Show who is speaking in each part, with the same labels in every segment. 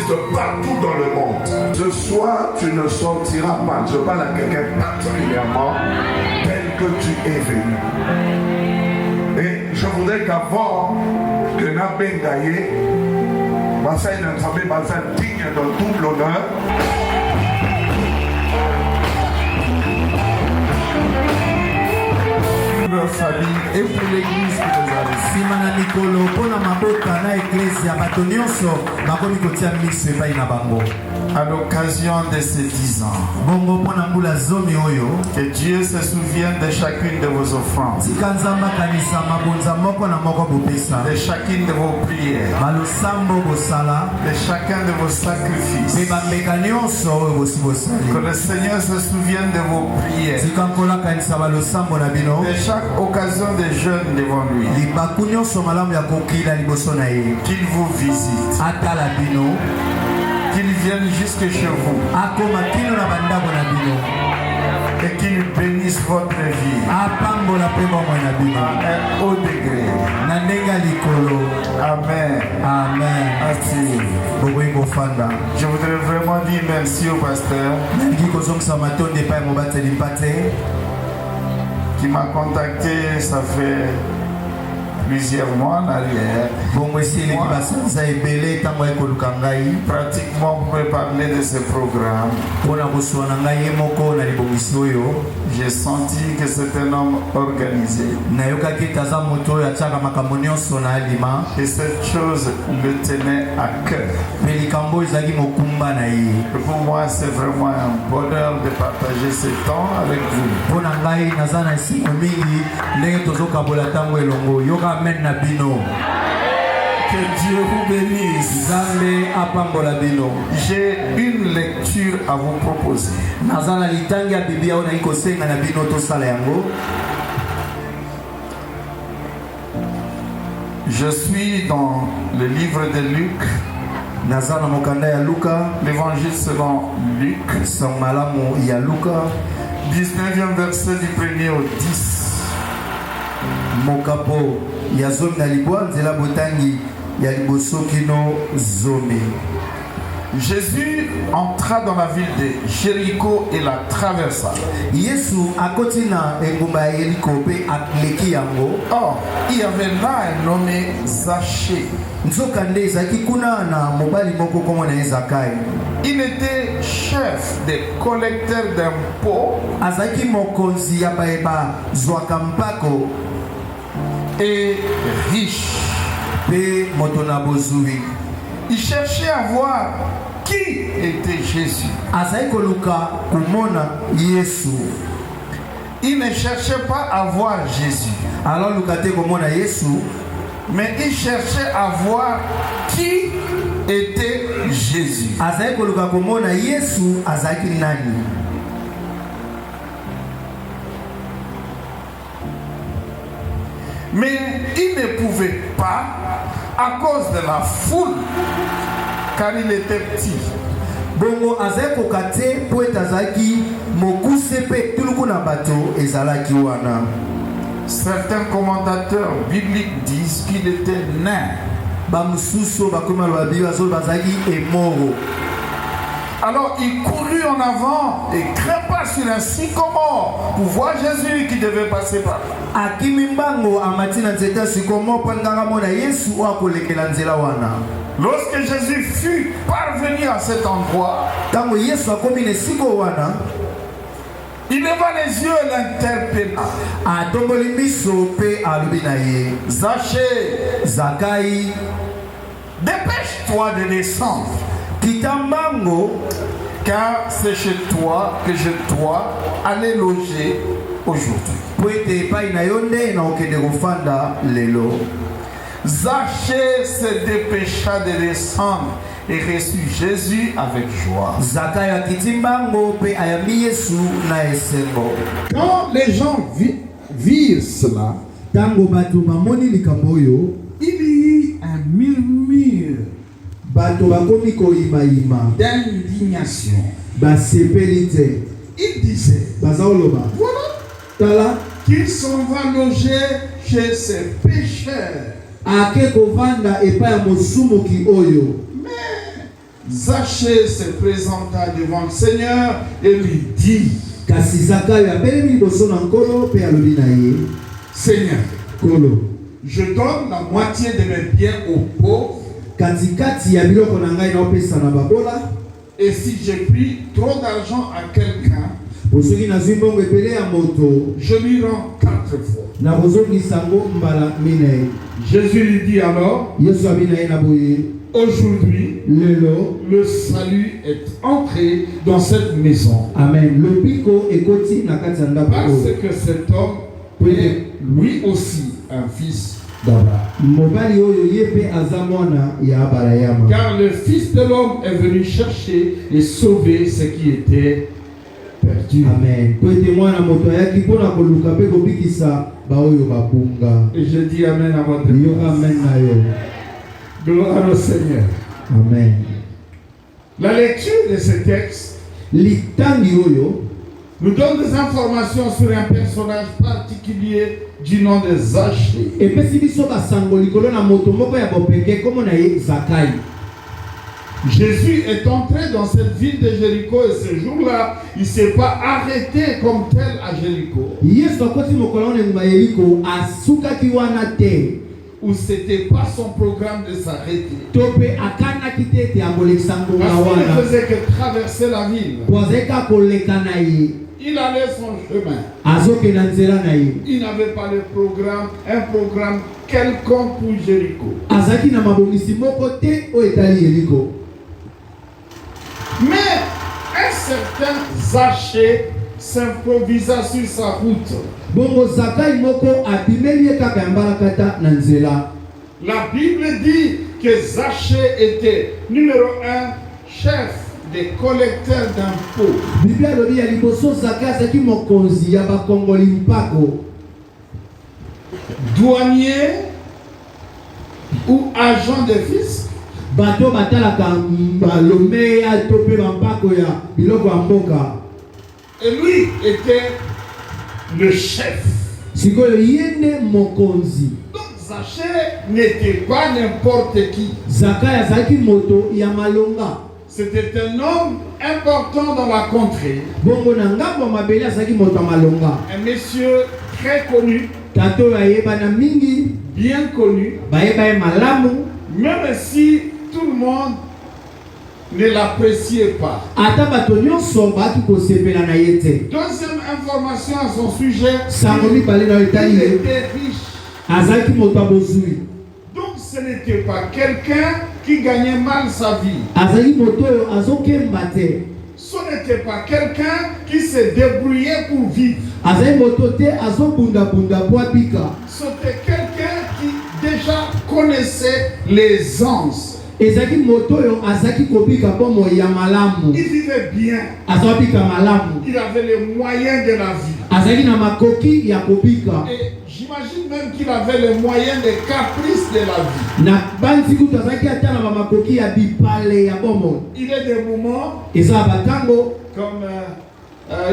Speaker 1: existe partout dans le monde. Ce soir, tu ne sortiras pas. Je parle à quelqu'un particulièrement tel que tu es venu. Et je voudrais qu'avant que Nabengaye, Bassaï Nansabé, Bassaï digne de tout l'honneur, famille et pour l'église que nous avons.
Speaker 2: Simana Nicolo, pour la mabota na église, Batonioso, Bakomi Kotia Miss et Baina Bango.
Speaker 1: À l'occasion de ces 10 ans,
Speaker 2: Bongo Pona Mbula Zomi Oyo,
Speaker 1: que Dieu se souvienne de chacune de vos offrandes,
Speaker 2: Tikanzamba Kanisa, Mabonza Moko na Moko Bopesa,
Speaker 1: de chacune de vos prières,
Speaker 2: Balosambo Bosala,
Speaker 1: de chacun de vos sacrifices.
Speaker 2: Beba Mekanioso, Bosibosali.
Speaker 1: Que le Seigneur se souvienne de vos prières,
Speaker 2: Tikankola Kanisa Balosambo Nabino,
Speaker 1: de chaque occasion de jeûne devant lui.
Speaker 2: Libakunioso Malamu ya Kokila Libosonae,
Speaker 1: Qu'il vous visite,
Speaker 2: Atala Bino,
Speaker 1: qu'il vienne jusque chez vous
Speaker 2: Akoma Kino na Bandabo Nabino,
Speaker 1: et qu'il bénisse votre vie
Speaker 2: Apambo la Pebo Nabino,
Speaker 1: à un haut degré.
Speaker 2: Nandenga Likolo,
Speaker 1: Amen.
Speaker 2: Amen.
Speaker 1: Merci.
Speaker 2: Boboingo Fanda.
Speaker 1: Je voudrais vraiment dire merci au pasteur
Speaker 2: Nangi Kozong Samatonde Pai Mobate Limpate,
Speaker 1: qui m'a contacté, ça fait plusieurs mois en arrière.
Speaker 2: Bongo esi les basanza ebele tango ekoluka ngai.
Speaker 1: Pratiquement, vous pouvez parler de ce programme.
Speaker 2: Pona koswana ngai moko na libongisi oyo.
Speaker 1: J'ai senti que c'est un homme organisé.
Speaker 2: Nayokaki taza moto oyo atiaka makambo nyonso na alima.
Speaker 1: Et cette chose le tenait à cœur.
Speaker 2: Mpe likambo ezalaki mokumba na ye.
Speaker 1: Et pour moi, c'est vraiment un bonheur de partager ce temps avec vous.
Speaker 2: Pona ngai naza na esengo mingi ndenge tozokabola ntango elongo. Yoka amen na bino.
Speaker 1: Que Dieu vous bénisse.
Speaker 2: Nzambe apambola bino.
Speaker 1: J'ai une lecture à vous proposer.
Speaker 2: Naza na litangi ya Biblia oyo nayi kosenga na bino tosala yango.
Speaker 1: Je suis dans le livre de Luc.
Speaker 2: Naza na mokanda ya Luka.
Speaker 1: L'évangile selon Luc.
Speaker 2: Sango malamu ya Luka.
Speaker 1: 19e verset du 1er au 10.
Speaker 2: Mokapo ya zomi na libwa nzela botangi ya liboso kino zomi.
Speaker 1: Jésus entra dans la ville de Jéricho et la traversa.
Speaker 2: Yesu akoti na engumba ya Yeriko pe akleki yango.
Speaker 1: Or, il y avait là un nommé Zachée.
Speaker 2: Nzoka nde ezalaki kuna na mobali moko kombo na ye Zakai.
Speaker 1: Il était chef des collecteurs d'impôts.
Speaker 2: Azalaki mokonzi ya bayeba zwaka mpako
Speaker 1: Et riche.
Speaker 2: Pe moto na bozwi.
Speaker 1: Il cherchait à voir qui était Jésus.
Speaker 2: Azalaki koluka komona Yesu.
Speaker 1: Il ne cherchait pas à voir Jésus.
Speaker 2: Alors luka te komona Yesu,
Speaker 1: mais il cherchait à voir qui était Jésus.
Speaker 2: Azalaki koluka komona Yesu azalaki nani.
Speaker 1: Mais il ne pouvait pas à cause de la foule, car il était petit.
Speaker 2: Bongo azalaki kokate po etazalaki mokuse pe tuluku na bato ezalaki wana.
Speaker 1: Certains commentateurs bibliques disent qu'il était nain.
Speaker 2: Bamususu bakoma lobi bazo bazalaki emoro.
Speaker 1: Alors il courut en avant et grimpa sur un sycomore pour voir Jésus qui devait passer par là.
Speaker 2: Akimimbango amatina nzeta sycomore pandanga mona Yesu akolekela nzela wana.
Speaker 1: Lorsque Jésus fut parvenu à cet endroit,
Speaker 2: tango Yesu akomi na siko wana,
Speaker 1: il leva les yeux et l'interpella.
Speaker 2: Atomboli miso pe alobi na ye,
Speaker 1: Zachée,
Speaker 2: Zakai,
Speaker 1: dépêche-toi de descendre.
Speaker 2: Kitambango,
Speaker 1: car c'est chez toi que je dois aller loger aujourd'hui.
Speaker 2: Poete pai na yonde na okende kofanda lelo.
Speaker 1: Zachée se dépêcha de descendre et reçut Jésus avec joie.
Speaker 2: Zakai akitimbango pe ayambi Yesu na esengo.
Speaker 3: Quand les gens virent cela,
Speaker 2: tango bato bamoni likambo oyo,
Speaker 3: il y eut un murmure
Speaker 2: bato bakomi koyimayima
Speaker 3: d'indignation.
Speaker 2: Basepeli te.
Speaker 3: Il disait,
Speaker 2: bazaoloba,
Speaker 3: voilà,
Speaker 2: tala
Speaker 3: qu'il s'en va loger chez ces pécheurs.
Speaker 2: ake kovanda epai ya mosumuki oyo.
Speaker 3: Mais Zachée se présenta devant le Seigneur et lui dit,
Speaker 2: kasi Zakayo apelemi liboso na nkolo mpe alobi na ye,
Speaker 3: Seigneur,
Speaker 2: nkolo,
Speaker 3: je donne la moitié de mes biens aux pauvres,
Speaker 2: katikati ya biloko na ngai naopesa na babola,
Speaker 3: et si j'ai pris trop d'argent à quelqu'un,
Speaker 2: po soki nazwi mbongo ebele ya moto,
Speaker 3: je lui rends 4 fois.
Speaker 2: nakozongisa yango mbala minei.
Speaker 3: Jésus lui dit alors,
Speaker 2: Yesu abi na ye na boye,
Speaker 3: aujourd'hui,
Speaker 2: lelo,
Speaker 3: le salut est entré dans cette maison.
Speaker 2: amen, lobiko ekoti na kati ya ndako
Speaker 3: Parce
Speaker 2: oyo.
Speaker 3: que cet homme est lui aussi un fils d'Abraham.
Speaker 2: Mobali oyo ye mpe aza mwana ya Abrahama.
Speaker 3: Car le Fils de l'homme est venu chercher et sauver ce qui était perdu.
Speaker 2: Amen. Po ete mwana moto ayaki mpona koluka mpe kobikisa baoyo babunga.
Speaker 3: Et je dis Amen à votre
Speaker 2: Yo
Speaker 3: place.
Speaker 2: amen na yo.
Speaker 3: Gloire au Seigneur.
Speaker 2: Amen.
Speaker 3: La lecture de ce texte
Speaker 2: Litangi oyo
Speaker 3: nous donne des informations sur un personnage particulier du nom de Zachée.
Speaker 2: epesi biso basango likolo na moto moko ya bopeke kombo na ye Zakayi.
Speaker 3: Jésus est entré dans cette ville de Jéricho et ce jour-là, il ne s'est pas arrêté comme tel à Jéricho.
Speaker 2: Yesu akoti mokolo na nguma Yeriko asukaki wana te.
Speaker 3: Où c'était pas son programme de s'arrêter.
Speaker 2: To mpe akanaki te ete akolekisa ngonga
Speaker 3: Parce qu'il ne
Speaker 2: wana.
Speaker 3: faisait que traverser la ville.
Speaker 2: Po azalaki koleka na ye.
Speaker 3: Il allait son chemin.
Speaker 2: Azokenda nzela na ye.
Speaker 3: Il n'avait pas de programme, un programme quelconque pour Jéricho.
Speaker 2: Azalaki na mabongisi moko te oyo etali Yeriko.
Speaker 3: Mais un certain Zachée s'improvisa sur sa route.
Speaker 2: Bongo Zakayi moko abimeli ye kaka ya mbalakata na nzela.
Speaker 3: La Bible dit que Zachée était numéro 1 chef des collecteurs d'impôts.
Speaker 2: Biblia alobi ya liboso Zakayi azalaki mokonzi ya bakongoli mpako.
Speaker 3: Douanier ou agent de fisc.
Speaker 2: Bato batalaka balomeya to mpe bampako ya biloko ya mboka.
Speaker 3: Et lui était le chef.
Speaker 2: Sikoyo ye nde mokonzi.
Speaker 3: Donc Zachée n'était pas n'importe qui.
Speaker 2: Zakayi azalaki moto ya malonga.
Speaker 3: C'était un homme important dans la contrée.
Speaker 2: Bongo na ngambo ya mabele azalaki moto ya malonga.
Speaker 3: Un monsieur très connu,
Speaker 2: Tato oyo ayebana mingi,
Speaker 3: bien connu,
Speaker 2: bayeba ye malamu.
Speaker 3: même si tout le monde ne l'appréciait pas.
Speaker 2: Ata bato nyonso baki kosepela na ye te.
Speaker 3: Deuxième information à son sujet,
Speaker 2: Sango mibale na
Speaker 3: il
Speaker 2: etali ye.
Speaker 3: était riche.
Speaker 2: Azalaki moto ya bozwi.
Speaker 3: Donc ce n'était pas quelqu'un qui gagnait mal sa vie.
Speaker 2: Azali moto oyo azokemba te.
Speaker 3: Ce n'était pas quelqu'un qui se débrouillait pour vivre.
Speaker 2: Azali moto te azobundabunda po abika.
Speaker 3: C'était quelqu'un qui déjà connaissait l'aisance.
Speaker 2: Ezalaki moto oyo azalaki kobika bomo ya malamu.
Speaker 3: Il vivait bien.
Speaker 2: Azobika malamu.
Speaker 3: Il avait les moyens de la vie.
Speaker 2: Azalaki na makoki ya kobika.
Speaker 3: Et j'imagine même qu'il avait les moyens des caprices de la vie.
Speaker 2: Na banzi kutu azalaki ata na makoki ya bipale ya bomo.
Speaker 3: Il y a des moments,
Speaker 2: Eza batango.
Speaker 3: comme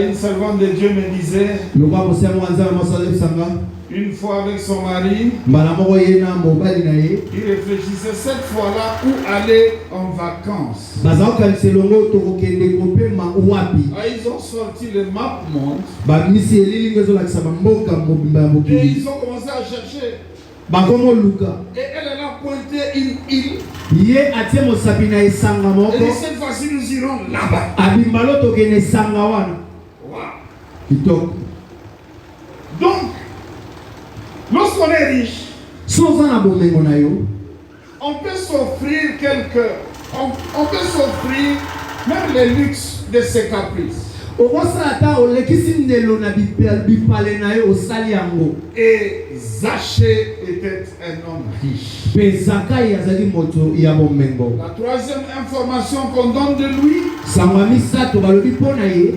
Speaker 3: une servante de Dieu me disait,
Speaker 2: Lokwa mosemo wanza mosale sanga.
Speaker 3: une fois avec son mari,
Speaker 2: Mbala moko ye na mobali na ye.
Speaker 3: il réfléchissait cette fois-là où aller en vacances.
Speaker 2: Bazaokalisa elongo tokokende kopema wapi.
Speaker 3: Ah, ils ont sorti le map monde
Speaker 2: Bamisi elilingi ezolakisa bamboka mobimba ya
Speaker 3: et
Speaker 2: mokili.
Speaker 3: ils ont commencé à chercher.
Speaker 2: Bakomo luka.
Speaker 3: Et elle a pointé une île.
Speaker 2: Ye atie mosapi na esanga
Speaker 3: Et
Speaker 2: moko.
Speaker 3: dit, cette fois-ci, nous irons là-bas.
Speaker 2: Abimbalo tokende esanga wana.
Speaker 3: Wow.
Speaker 2: Kitoko.
Speaker 3: Donc, lorsqu'on est riche,
Speaker 2: So oza na bomengo na yo,
Speaker 3: on peut s'offrir on peut s'offrir même les luxes de ses caprices.
Speaker 2: okosala ata olekisi ndelo na bipale na yo osali yango.
Speaker 3: Et Zachée était un homme riche.
Speaker 2: Mpe Zakayi azali moto ya bomengo.
Speaker 3: La troisième information qu'on donne de lui,
Speaker 2: Sango ya misato balobi mpo na ye.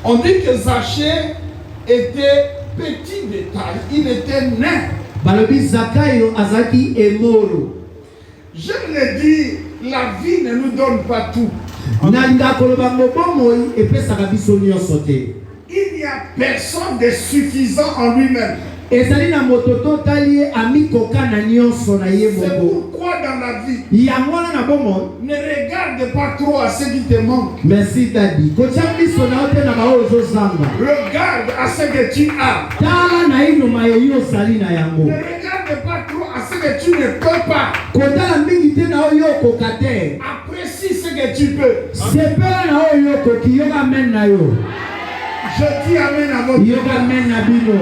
Speaker 3: on dit que Zachée était petit de taille, il était nain.
Speaker 2: Balobi Zakayi azalaki emolo.
Speaker 3: Je le dis, la vie ne nous donne pas tout.
Speaker 2: Nalinga koloba ngo bomoi epesaka biso nyonso te.
Speaker 3: Il n'y a personne de suffisant en lui-même.
Speaker 2: ezali na mototo tali amikoka na nyonso na ye
Speaker 3: C'est
Speaker 2: moko.
Speaker 3: pourquoi dans la vie,
Speaker 2: Yango na bomoi.
Speaker 3: ne regarde pas trop à ce qui te manque.
Speaker 2: Merci Tadi. Kocha miso na ote na bao zanga.
Speaker 3: Regarde à ce que tu as.
Speaker 2: Tala na ino mayeyo sali na yango.
Speaker 3: Ne regarde pas trop à ce que tu ne peux pas.
Speaker 2: Kotala mingi te na oyo kokate.
Speaker 3: Apprécie ce que tu peux.
Speaker 2: Sepela na oyo koki yoga men na yo.
Speaker 3: Je dis amen à votre
Speaker 2: Yoga men na bino.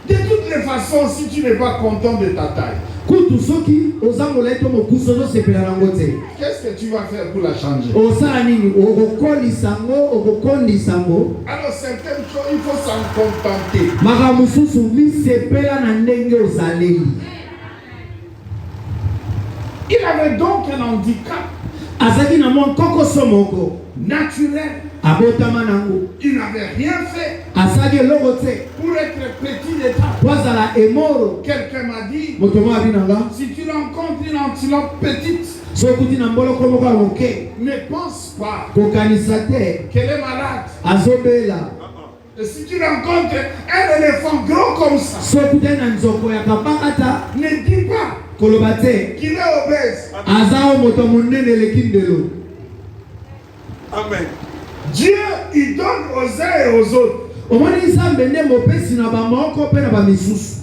Speaker 3: De toutes les façons, si tu n'es pas content de ta taille,
Speaker 2: Kutu soki ozangola eto mokuso zo sepela na ngote.
Speaker 3: qu'est-ce que tu vas faire pour la changer?
Speaker 2: Osala nini okokoli sango okokondi sango.
Speaker 3: Alors certaines choses, il faut s'en contenter.
Speaker 2: Maka mususu mi sepela na ndenge ozaleli.
Speaker 3: Il avait donc un handicap
Speaker 2: Azaki na mon koko somoko.
Speaker 3: naturel.
Speaker 2: Abotama nango.
Speaker 3: Il n'avait rien fait
Speaker 2: Asaki eloko te.
Speaker 3: pour être petit d'état.
Speaker 2: Wazala emoro.
Speaker 3: Quelqu'un m'a dit,
Speaker 2: Motomo abinanga.
Speaker 3: si tu rencontres une antilope petite,
Speaker 2: Sokuti na mbolo komo ka moke.
Speaker 3: ne pense pas
Speaker 2: Kokanisa te.
Speaker 3: qu'elle est malade.
Speaker 2: Azobela.
Speaker 3: Et si tu rencontres un éléphant gros comme ça,
Speaker 2: Sokuti na nzoko ya kabakata.
Speaker 3: ne dis pas
Speaker 2: Koloba te.
Speaker 3: qu'il est obèse.
Speaker 2: Azao moto munene lekindelo.
Speaker 1: Amen.
Speaker 3: Dieu, il donne aux uns et aux autres.
Speaker 2: Omoni nzambe nde mopesi na bamoko mpe na bamisusu.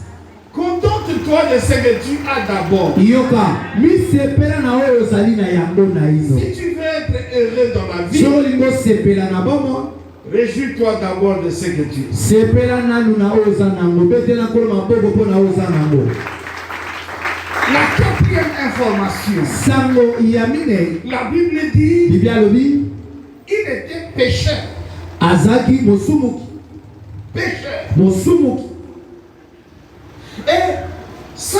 Speaker 3: Contente-toi de ce que tu as d'abord.
Speaker 2: Yoka misepela na oyo ozali na yango na ino.
Speaker 3: Si tu veux être heureux dans la vie,
Speaker 2: Soki olingi osepela na bomo,
Speaker 3: réjouis-toi d'abord de ce que tu as.
Speaker 2: sepela nanu na oyo oza nango. Betela nkolo maboko mpo na oyo oza nango.
Speaker 3: La quatrième information,
Speaker 2: Sango ya minei.
Speaker 3: la Bible dit,
Speaker 2: Biblia alobi
Speaker 3: il était pécheur.
Speaker 2: azaki mosumuki.
Speaker 3: Pécheur.
Speaker 2: Mosumuki.
Speaker 3: Et ça,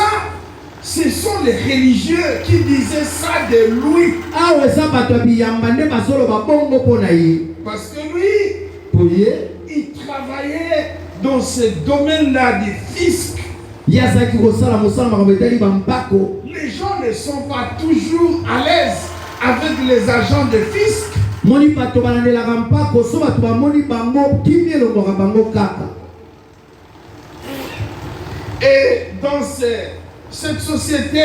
Speaker 3: ce sont les religieux qui disaient ça de lui.
Speaker 2: Awa eza bato ya biyamba nde bazoloba bongo mpo na ye.
Speaker 3: Parce que lui,
Speaker 2: Po ye
Speaker 3: il travaillait dans ce domaine-là du fisc.
Speaker 2: ye azalaki kosala mosala makambo etali bambako.
Speaker 3: Les gens ne sont pas toujours à l'aise avec les agents de fisc.
Speaker 2: Moni bato balandelaka mpako so bato bamoni bango kimi elongwaka bango kaka.
Speaker 3: Et dans cette société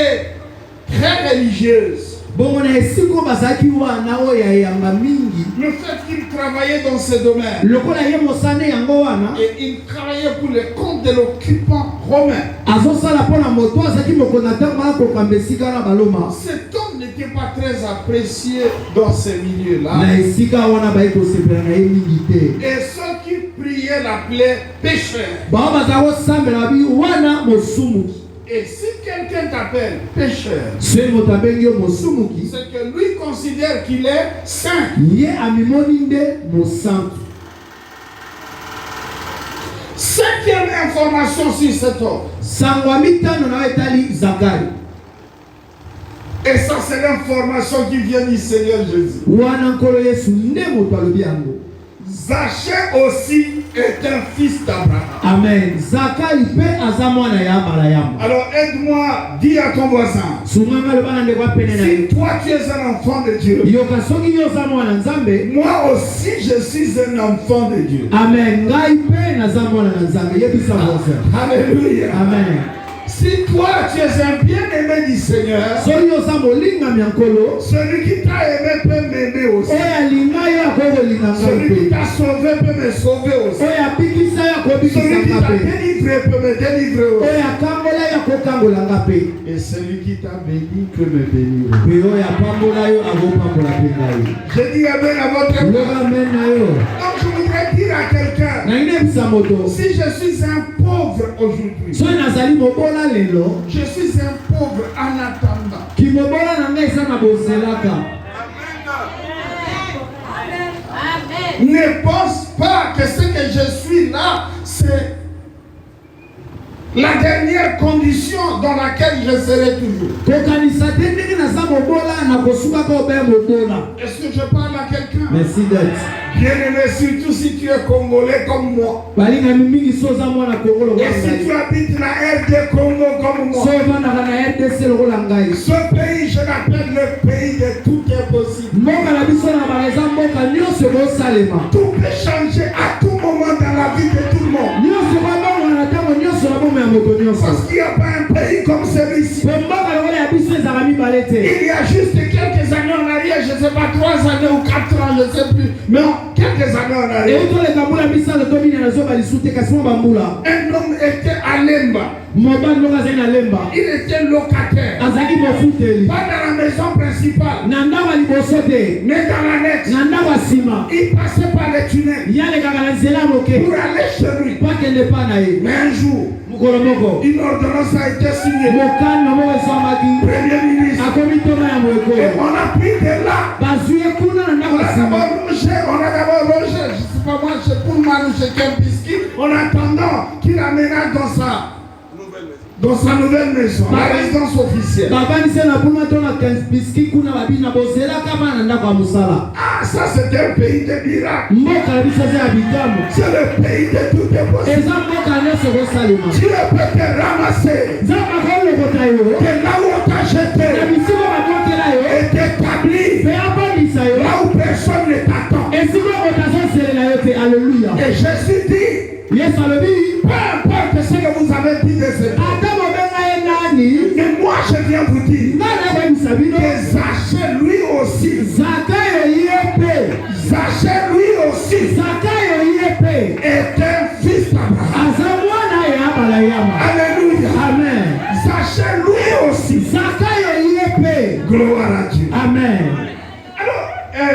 Speaker 3: très religieuse,
Speaker 2: Bongo na esiko bazalaki wana oyo ya yamba mingi.
Speaker 3: le fait qu'il travaillait dans ce domaine,
Speaker 2: Lokola ye mosane yango wana
Speaker 3: et il travaillait pour le compte de l'occupant romain,
Speaker 2: azosala mpo na moto azalaki mokonzi ata mala kokamba esika na baloma.
Speaker 3: cet homme n'était pas très apprécié dans ces milieux-là.
Speaker 2: Na esika wana bayi kosepela na ye mingi te.
Speaker 3: Et ceux qui priaient l'appelaient pécheur.
Speaker 2: Bao bazala kosambela babi wana mosumuki.
Speaker 3: Et si quelqu'un t'appelle pécheur,
Speaker 2: Soki moto abengi yo mosumuki,
Speaker 3: c'est que lui considère qu'il est saint.
Speaker 2: ye amimoni nde mosantu.
Speaker 3: Cinquième information sur cet homme.
Speaker 2: Sango ya mitano na etali Zakari.
Speaker 3: Et ça, c'est l'information qui vient du Seigneur Jésus.
Speaker 2: Wana nkolo Yesu nde moto alobi yango.
Speaker 3: Zachée aussi est un fils d'Abraham.
Speaker 2: Amen. Zakari pe aza mwana ya Abraham.
Speaker 3: Alors aide-moi, dis à ton voisin,
Speaker 2: Sungama loba na ndeko apene na
Speaker 3: si
Speaker 2: ye.
Speaker 3: toi tu es un enfant de Dieu,
Speaker 2: Yoka soki yo oza mwana Nzambe.
Speaker 3: moi aussi je suis un enfant de Dieu.
Speaker 2: Amen. Ngai pe naza mwana na Nzambe. Yebisa voisin.
Speaker 3: Alléluia.
Speaker 2: Amen.
Speaker 3: Si toi tu es un bien-aimé du Seigneur,
Speaker 2: Soki oza molingami ya nkolo,
Speaker 3: celui qui t'a aimé peut m'aimer aussi.
Speaker 2: oyo alinga yo akokolinga ngai
Speaker 3: Celui qui
Speaker 2: mpe.
Speaker 3: t'a sauvé peut me sauver aussi.
Speaker 2: Oyo abikisa yo
Speaker 3: Celui qui
Speaker 2: akobikisanga
Speaker 3: t'a
Speaker 2: mpe.
Speaker 3: délivré peut me délivrer aussi.
Speaker 2: Oyo akangola yo akokangolanga mpe.
Speaker 3: Et celui qui t'a béni peut me bénir.
Speaker 2: Mpe oyo apambola yo akopambola mpe ngai.
Speaker 3: Je dis amen à votre
Speaker 2: Loba
Speaker 3: part.
Speaker 2: amen na yo.
Speaker 3: Donc je voudrais dire à quelqu'un,
Speaker 2: Nangi nebisa moto.
Speaker 3: si je suis un pauvre aujourd'hui,
Speaker 2: Soki nazali mobola lelo,
Speaker 3: je suis un pauvre en attendant.
Speaker 2: kimobola na ngai eza na bozelaka.
Speaker 3: Ne pense pas que ce que je suis là, c'est la dernière condition dans laquelle je serai toujours.
Speaker 2: Kokanisa te ndenge naza mobola nakosukaka obeya mobola.
Speaker 3: Est-ce que je parle à quelqu'un?
Speaker 2: Merci d'être.
Speaker 3: Bien-aimé, surtout si tu es congolais comme moi.
Speaker 2: Balingami mingi so oza mwana Kongo lokola
Speaker 3: Et si
Speaker 2: ngai.
Speaker 3: tu habites la RD Congo comme
Speaker 2: So
Speaker 3: moi,
Speaker 2: ovandaka na RDC lokola ngai.
Speaker 3: ce pays, je l'appelle le pays de tout est possible.
Speaker 2: Mboka na biso na bala eza mboka nyonso ekosalema.
Speaker 3: Tout peut changer à tout moment dans la vie de tout le monde.
Speaker 2: Nyonso babongo na
Speaker 3: Parce qu'il n'y a pas un pays comme celui-ci. Il y a juste quelques années en arrière, je ne sais pas, 3 années ou 4 ans, je ne sais plus. Mais quelques années en arrière. Un homme était à Lemba. Il était locataire. Pas dans la maison principale. Mais dans l'annexe. Il passait par les tunnels. Pour aller chez lui. Mais un jour, une ordonnance a été signée. Premier ministre. Et on a pris de là. On a d'abord logé, je ne sais pas moi, chez Pullman ou chez Kempinski, en attendant qu'il aménage dans sa nouvelle maison, la résidence officielle. Ah, ça c'était un pays de miracles. C'est le pays de tout est possible. Dieu peut te ramasser de là où on t'a jeté et t'établir là où personne ne t'attend.
Speaker 2: Alléluia.
Speaker 3: Et Jésus dit, peu importe ce que vous avez dit de ce temps, mais moi je viens vous dire que Zachée lui aussi est un fils d'Abraham. Alléluia. Amen. Zachée lui aussi. Gloire à Dieu.
Speaker 2: Amen.
Speaker 3: Alors,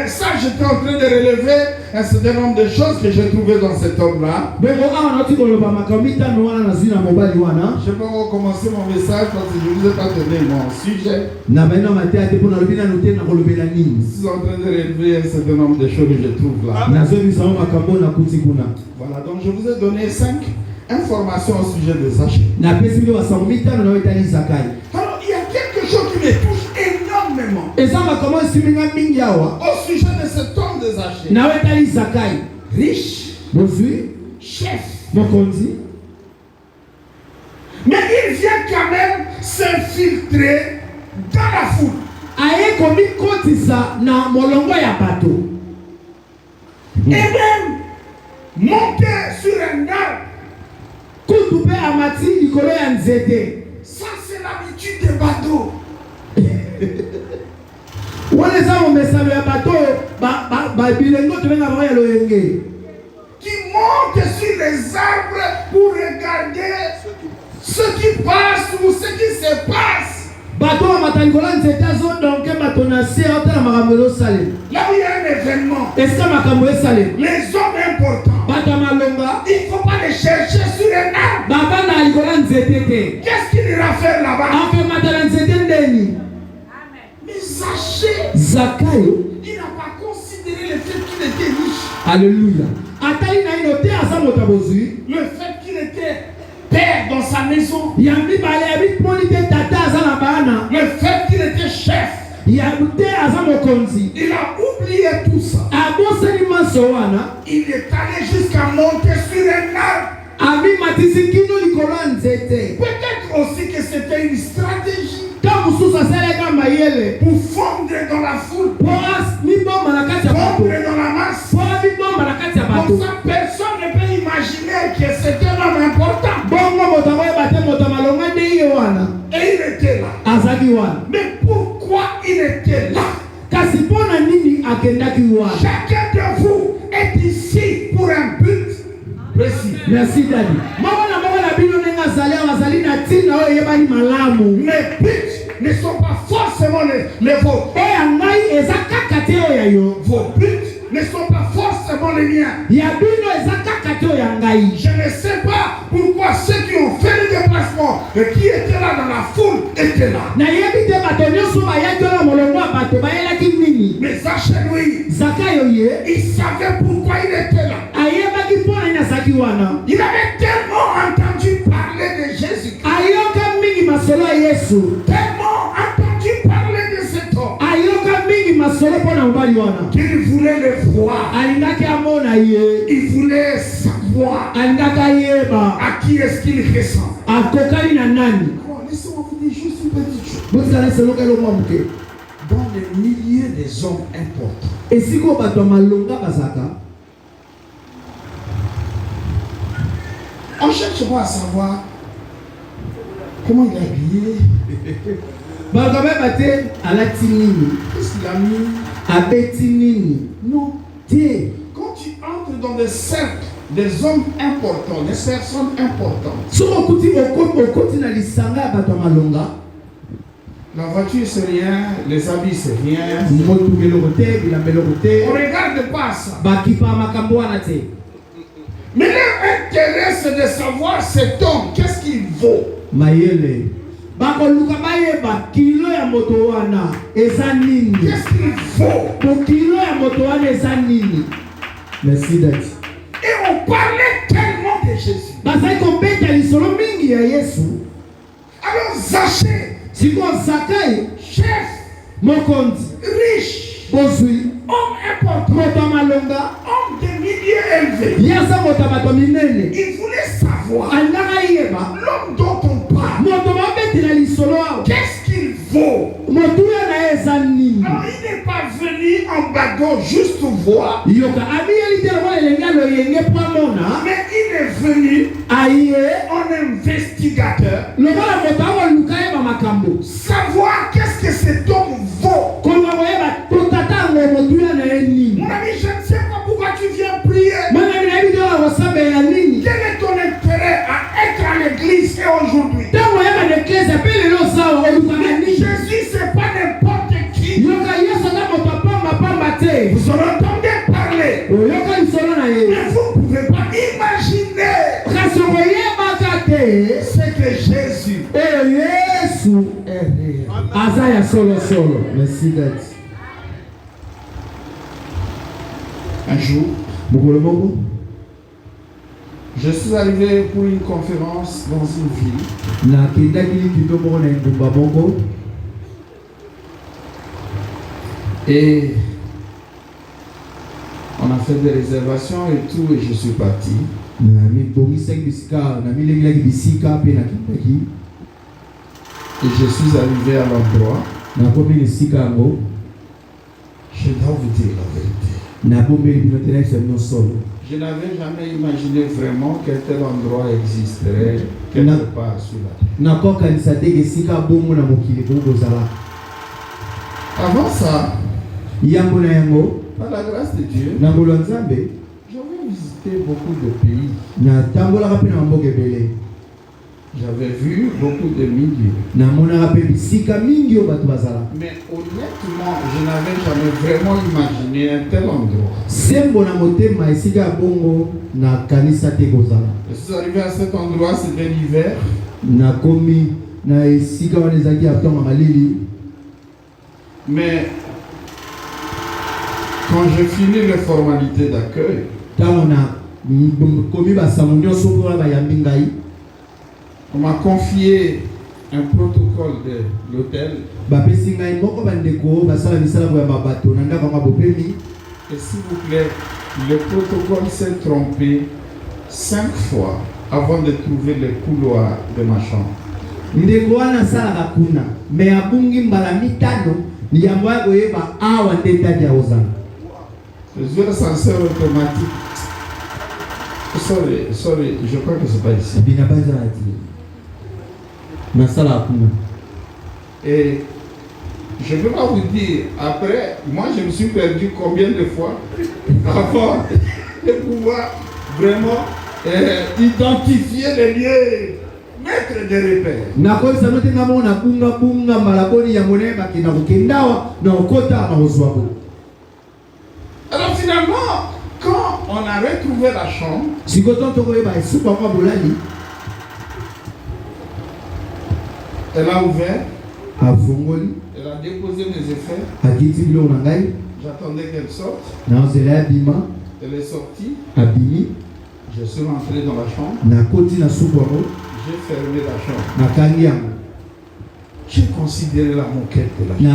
Speaker 3: ça j'étais en train de relever un certain nombre de choses que j'ai trouvées dans cet homme-là. Je vais pas recommencer mon message parce que je ne vous ai pas donné mon sujet. Je suis en train de relever un certain nombre de choses que je trouve là. Voilà, donc je vous ai donné 5 informations au sujet de Zachée. Alors, il y a quelque chose qui me touche énormément au sujet de cet homme de Zachée. Riche, chef, mais il vient quand même s'infiltrer dans la foule. Et même monter sur un arbre. Ça c'est l'habitude des bateaux. Qui montent sur les arbres pour regarder ce qui passe ou ce qui se passe. Là où il y a un événement, les hommes importants, il ne faut pas les chercher sur un arbre. Qu'est-ce qu'il ira faire là-bas? Mais Zachée, il n'a pas considéré le fait qu'il était riche.
Speaker 2: Alléluia.
Speaker 3: Le fait qu'il était père dans sa maison. Le fait qu'il était chef. Il a oublié tout ça. Il est allé jusqu'à monter sur un arbre. Peut-être aussi que c'était une stratégie pour fondre dans la foule, fondre dans la masse. Comme ça, personne ne peut imaginer que c'était un homme important. Et il était là. Mais pourquoi il était là? Chacun de vous est ici pour un but précis.
Speaker 2: Merci Daddy.
Speaker 3: Mes buts ne sont pas forcément les vôtres. Vos buts ne sont pas forcément les miens. Je ne sais pas pourquoi ceux qui ont fait le déplacement et qui étaient là dans la foule étaient là. Mais Zachée lui, il savait pourquoi il était là. Il avait tellement entendu parler de Jésus, tellement entendu parler de cet homme, qu'il voulait le voir. Il voulait savoir à qui est-ce qu'il ressemble. Laissez-moi vous dire juste une petite chose. Dans le milieu des hommes importants, on cherche pas à savoir Comment il est habillé? Qu'est-ce qu'il a mis? Non. Quand tu entres dans des cercles, des hommes importants, des personnes importantes, la voiture c'est rien, les habits c'est rien. On ne regarde pas ça. Mais leur intérêt c'est de savoir cet homme, qu'est-ce qu'il vaut. Qu'est-ce qu'il vaut?
Speaker 2: Merci d'être.
Speaker 3: Et on parlait tellement de Jésus. Alors Zachée, chef, riche, homme important, homme de milieu élevé, il voulait savoir l'homme dont on parle, qu'est-ce qu'il vaut. Alors il n'est pas venu en bateau juste voir, mais il est venu en investigateur, savoir qu'est-ce que cet homme vaut. Mon ami, je ne sais pas pourquoi tu viens prier. Quel est ton intérêt à être à l'église et aujourd'hui? Jésus, c'est pas n'importe qui. Vous en entendez parler, mais vous ne pouvez pas imaginer ce que Jésus est réel.
Speaker 2: Merci d'être.
Speaker 3: Un jour, je suis arrivé pour une conférence dans une ville. Et on a fait des réservations et tout, et je suis parti. Et je suis arrivé à l'endroit. Je dois vous dire la vérité. Je n'avais jamais imaginé vraiment qu'un tel endroit existerait quelque part sur la terre. Avant ça, par la grâce de Dieu, j'avais visité beaucoup de pays. J'avais vu beaucoup de milieux. Mais honnêtement, je n'avais jamais vraiment imaginé un tel endroit. Je suis arrivé à cet endroit, c'était l'hiver. Mais quand j'ai fini les formalités d'accueil, on m'a confié un protocole de l'hôtel. Et s'il vous plaît, le protocole s'est trompé 5 fois avant de trouver le couloir de ma chambre. Les ascenseurs automatiques. Sorry, je crois que c'est pas ici. Et je ne peux pas vous dire, après, moi je me suis perdu combien de fois avant de pouvoir vraiment identifier les lieux, mettre des repères. Alors finalement, quand on a retrouvé la chambre, elle a ouvert, elle a déposé mes effets, j'attendais qu'elle sorte, elle est sortie, je suis rentré dans la chambre, j'ai fermé la chambre, j'ai considéré la moquette de la chambre.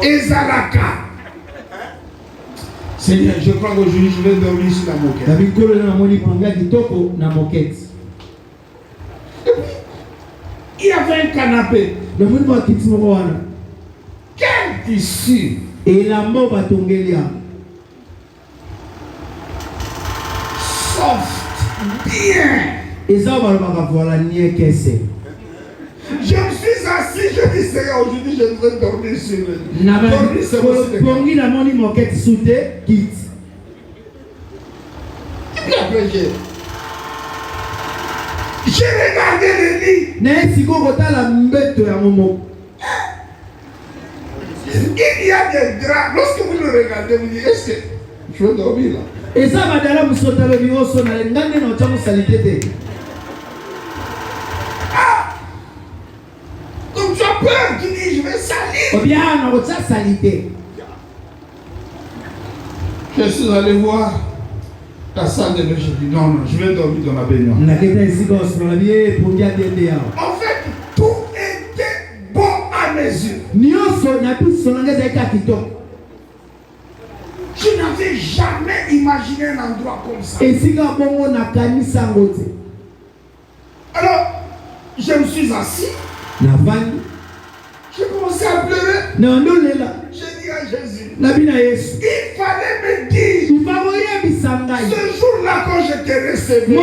Speaker 3: Ezalaka. Seigneur, je crois qu'aujourd'hui je vais dormir sur la moquette. Et puis, il y avait un canapé. Quel tissu! soft, bien.
Speaker 2: Et ça, on va voir la nier qu'est-ce.
Speaker 3: Je me suis assis, je dis Seigneur, aujourd'hui je devrais dormir sur le lit. Dormir sur le lit.
Speaker 2: Pongi na moni moquette soute, quitte.
Speaker 3: Qui a prêché? J'ai regardé le lit.
Speaker 2: N'est-ce que vous avez la mbête à moment?
Speaker 3: Il y a des draps. Lorsque vous le regardez, vous dites, est-ce que je vais dormir là?
Speaker 2: Et ça va dans la moussota le bureau son à l'engagement dans ta salité.
Speaker 3: Ah! Comme tu as peur, tu dis, je vais salir.
Speaker 2: Ou bien, on a sa salité.
Speaker 3: Je suis allé voir la salle de bain. Je dis, non, non, je vais dormir dans la baignoire.
Speaker 2: On a été ici dans la vie pour bien t'aider.
Speaker 3: En fait, tout était bon à mes yeux. Je n'avais jamais imaginé un endroit comme ça. Alors, je me suis assis. J'ai commencé à pleurer. J'ai dit à Jésus, il fallait me dire, ce jour-là quand je t'ai recevé, que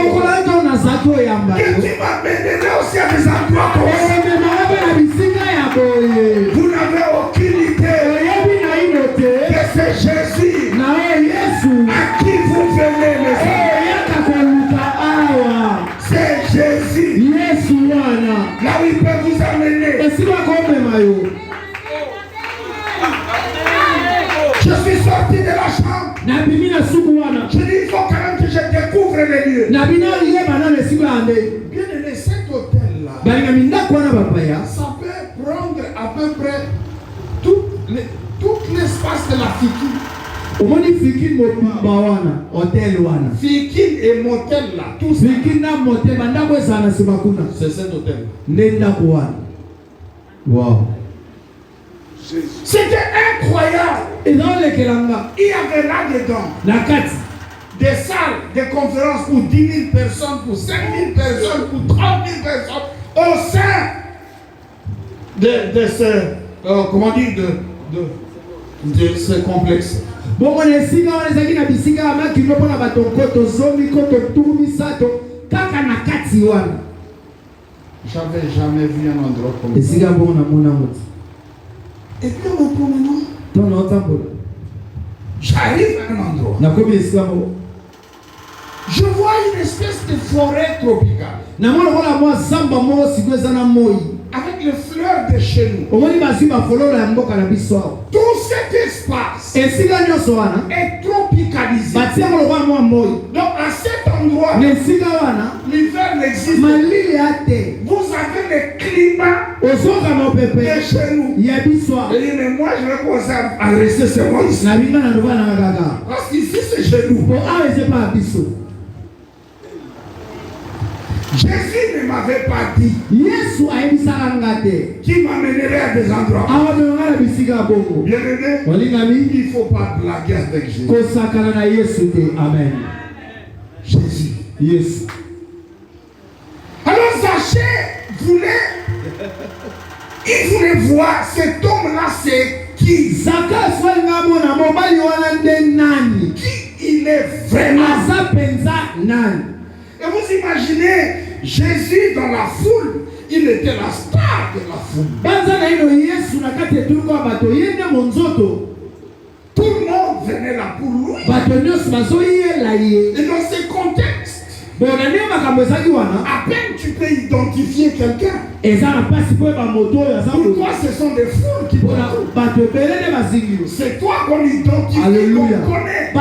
Speaker 3: tu m'amènerais aussi à des endroits comme ça. Vous n'avez aucune idée que c'est Jésus à qui vous venez, mes amis. C'est Jésus. Là où il peut vous amener. Je suis sorti de la chambre. Je dis, il faut quand même que je découvre les lieux. Bien aimé, cet hôtel-là, ça peut prendre à peu près tout l'espace de la Fikine. Fikine et motel là, tout ça. C'est cet hôtel.
Speaker 2: Wow.
Speaker 3: C'était incroyable. Il y avait là-dedans des salles de conférences pour 10 000 personnes, pour 5 000 personnes, pour 30 000 personnes au sein de ce, comment dire, de ce complexe. J'avais jamais vu un endroit comme ça. Et puis en me promenant, j'arrive à un endroit. Je vois une espèce de forêt tropicale. Avec les fleurs de chez nous. Tout cet espace est tropicalisé. Donc à cet endroit, l'hiver n'existe pas. Vous avez le climat de chez nous. Et mais moi je vais commencer à rester seulement ici. Parce qu'ici c'est chez nous. Jésus ne m'avait pas dit qu'il m'amènerait à des endroits. Bien aimé, il ne faut pas blaguer avec Jésus.
Speaker 2: Amen.
Speaker 3: Jésus.
Speaker 2: Yes.
Speaker 3: Alors Zachée voulait voir cet homme-là, c'est qui? Qui il est vraiment? Et vous imaginez Jésus dans la foule, il était la star de la foule. Tout le monde venait là pour lui. Et dans ce contexte, à peine tu peux identifier quelqu'un. Pourquoi ce sont des foules qui c'est toi qu'on identifie, qu'on connaît.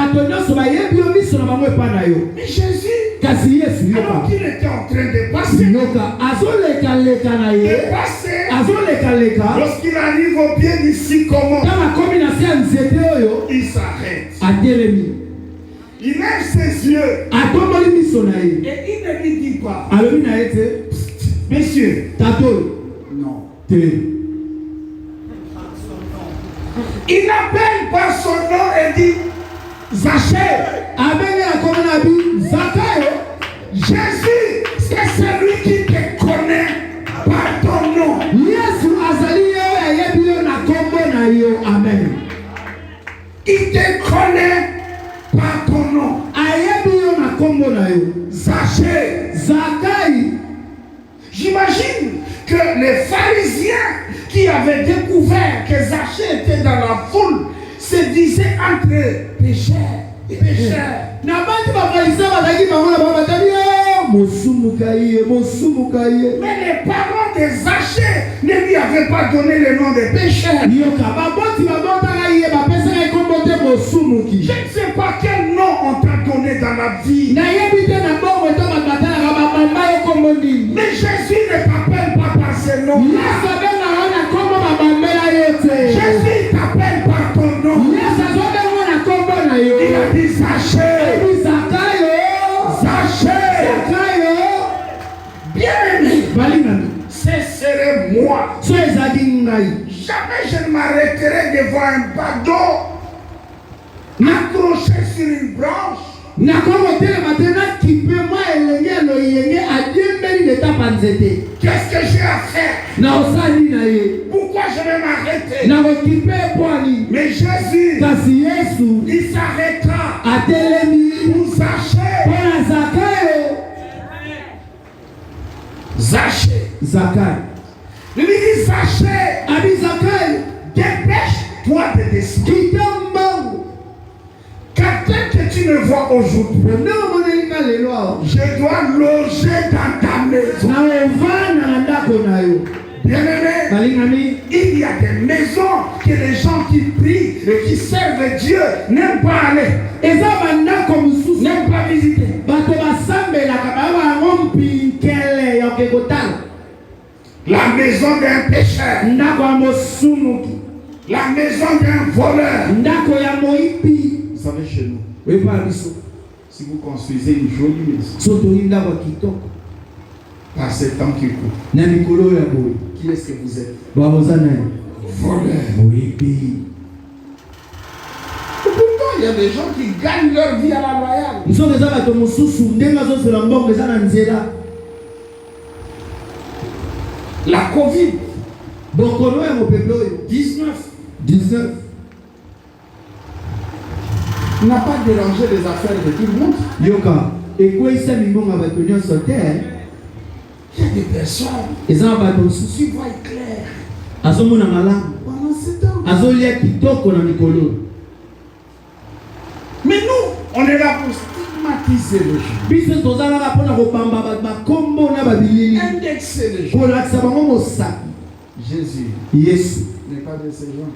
Speaker 3: Mais Jésus, alors qu'il était en train de passer, lorsqu'il arrive au pied du sycomore, il s'arrête. Il lève ses yeux et il ne lui dit pas, monsieur, non. Il n'appelle pas son nom et dit Zachée. Jésus, c'est celui qui te connaît par ton nom.
Speaker 2: Amen.
Speaker 3: Il te connaît par ton nom.
Speaker 1: Zachée. J'imagine que les pharisiens qui avaient découvert que Zachée était dans la foule se disaient entre eux, pécheurs et pécheurs. Mais les parents de Zachée ne lui avaient pas donné le nom de pécheur. Je ne sais pas quel nom on t'a donné dans la vie. Mais Jésus ne t'appelle pas par ce nom. Jésus t'appelle par ton nom. Il a dit Zachée. Bien-aimé, ce serait moi. Jamais je ne m'arrêterai devant un badaud accroché sur une branche. Qu'est-ce que j'ai à faire? Pourquoi je vais m'arrêter? Mais Jésus, il s'arrêtera pour Zachée. Zachée. Il dit Zachée, dépêche-toi de descendre. Quelqu'un que tu me vois aujourd'hui, je dois loger dans ta maison. Bien-aimé, il y a des maisons que les gens qui prient et qui servent Dieu n'aiment pas aller. N'aiment pas visiter. La maison d'un pécheur. La maison d'un voleur. Vous savez, chez nous, si vous construisez une jolie maison, par ce temps qui court, qui est-ce que vous êtes? Voleur. Pourtant, il y a des gens qui gagnent leur vie à la loyale. La Covid 19 n'a pas dérangé les affaires de tout le monde. Il y a des personnes qui voient clair pendant ce temps. Mais nous, on est là pour stigmatiser les gens, indexer les gens. Jésus n'est pas de ces gens.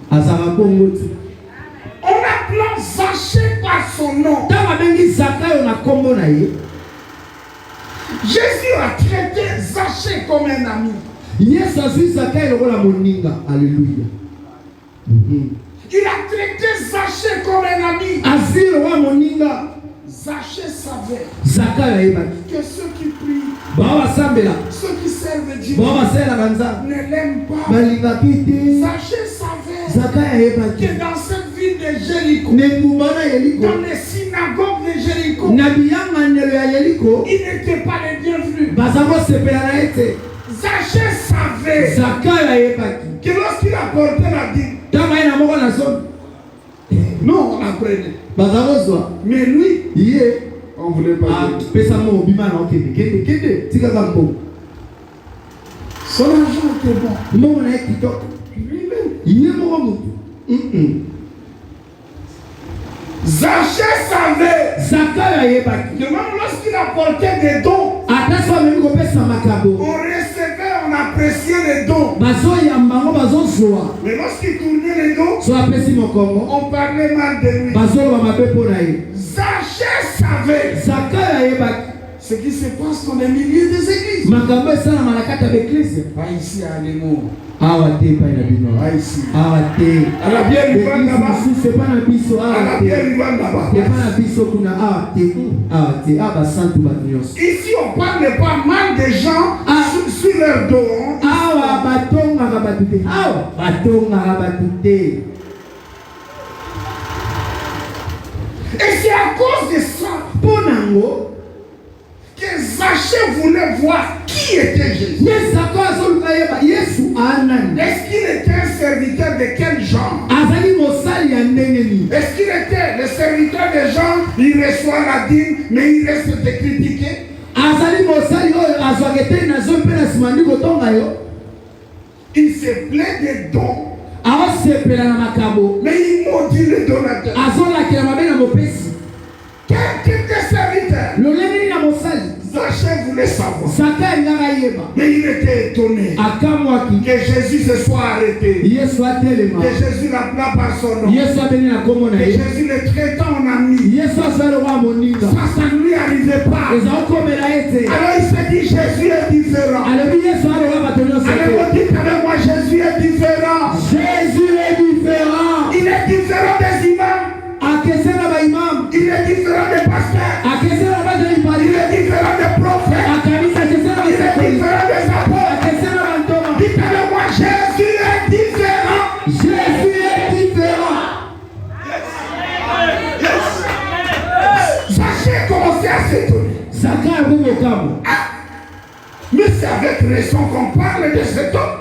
Speaker 1: On appelle Zachée par son nom. Jésus a traité Zachée comme un ami. Il a traité Zachée comme un ami. Zachée savait que ceux qui prient, ceux qui servent Dieu ne l'aiment pas. Zachée savait que dans cette ville de Jéricho, dans les synagogues de Jéricho, il n'était pas le bienvenu. Zachée savait que lorsqu'il apportait la dîme, non, on apprenait. Mais lui, on ne voulait pas. Son argent était bon. Lui-même. Zachée savait que même lorsqu'il apportait des dons, on recevait, on appréciait les dons. Mais lorsqu'il tournait les dons, on parlait mal de lui. Zachée savait ce qui se passe dans les milieux des églises. Pas ici à Alémo. Pas ici. À la bière Rivane là-bas. À la bière Rivane là-bas. Ici on parle pas mal des gens sur leur dos. Et c'est à cause de ça que Zachée voulait voir qui était Jésus. Est-ce qu'il était un serviteur de quel genre?
Speaker 3: Est-ce qu'il était le serviteur des gens? Il reçoit la dîme, mais il reste de critiquer. Il se plaint des dons, mais il maudit le donateur. Quelques serviteurs, Zachée voulait savoir, mais il était étonné que Jésus se soit arrêté, que Jésus l'appela par son nom, que Jésus le traitant en ami. Ça ne lui arrivait pas. Alors il s'est dit, Jésus est différent. Alors dites avec moi, Jésus est différent.
Speaker 2: Jésus est différent.
Speaker 3: Il est différent des imams. Il est différent des pasteurs. Il est différent des prophètes. Il est différent des apôtres. Dites avec moi, Jésus est différent.
Speaker 2: Jésus est différent.
Speaker 3: Zachée a commencé à s'étonner. Mais c'est avec raison qu'on parle de cet homme.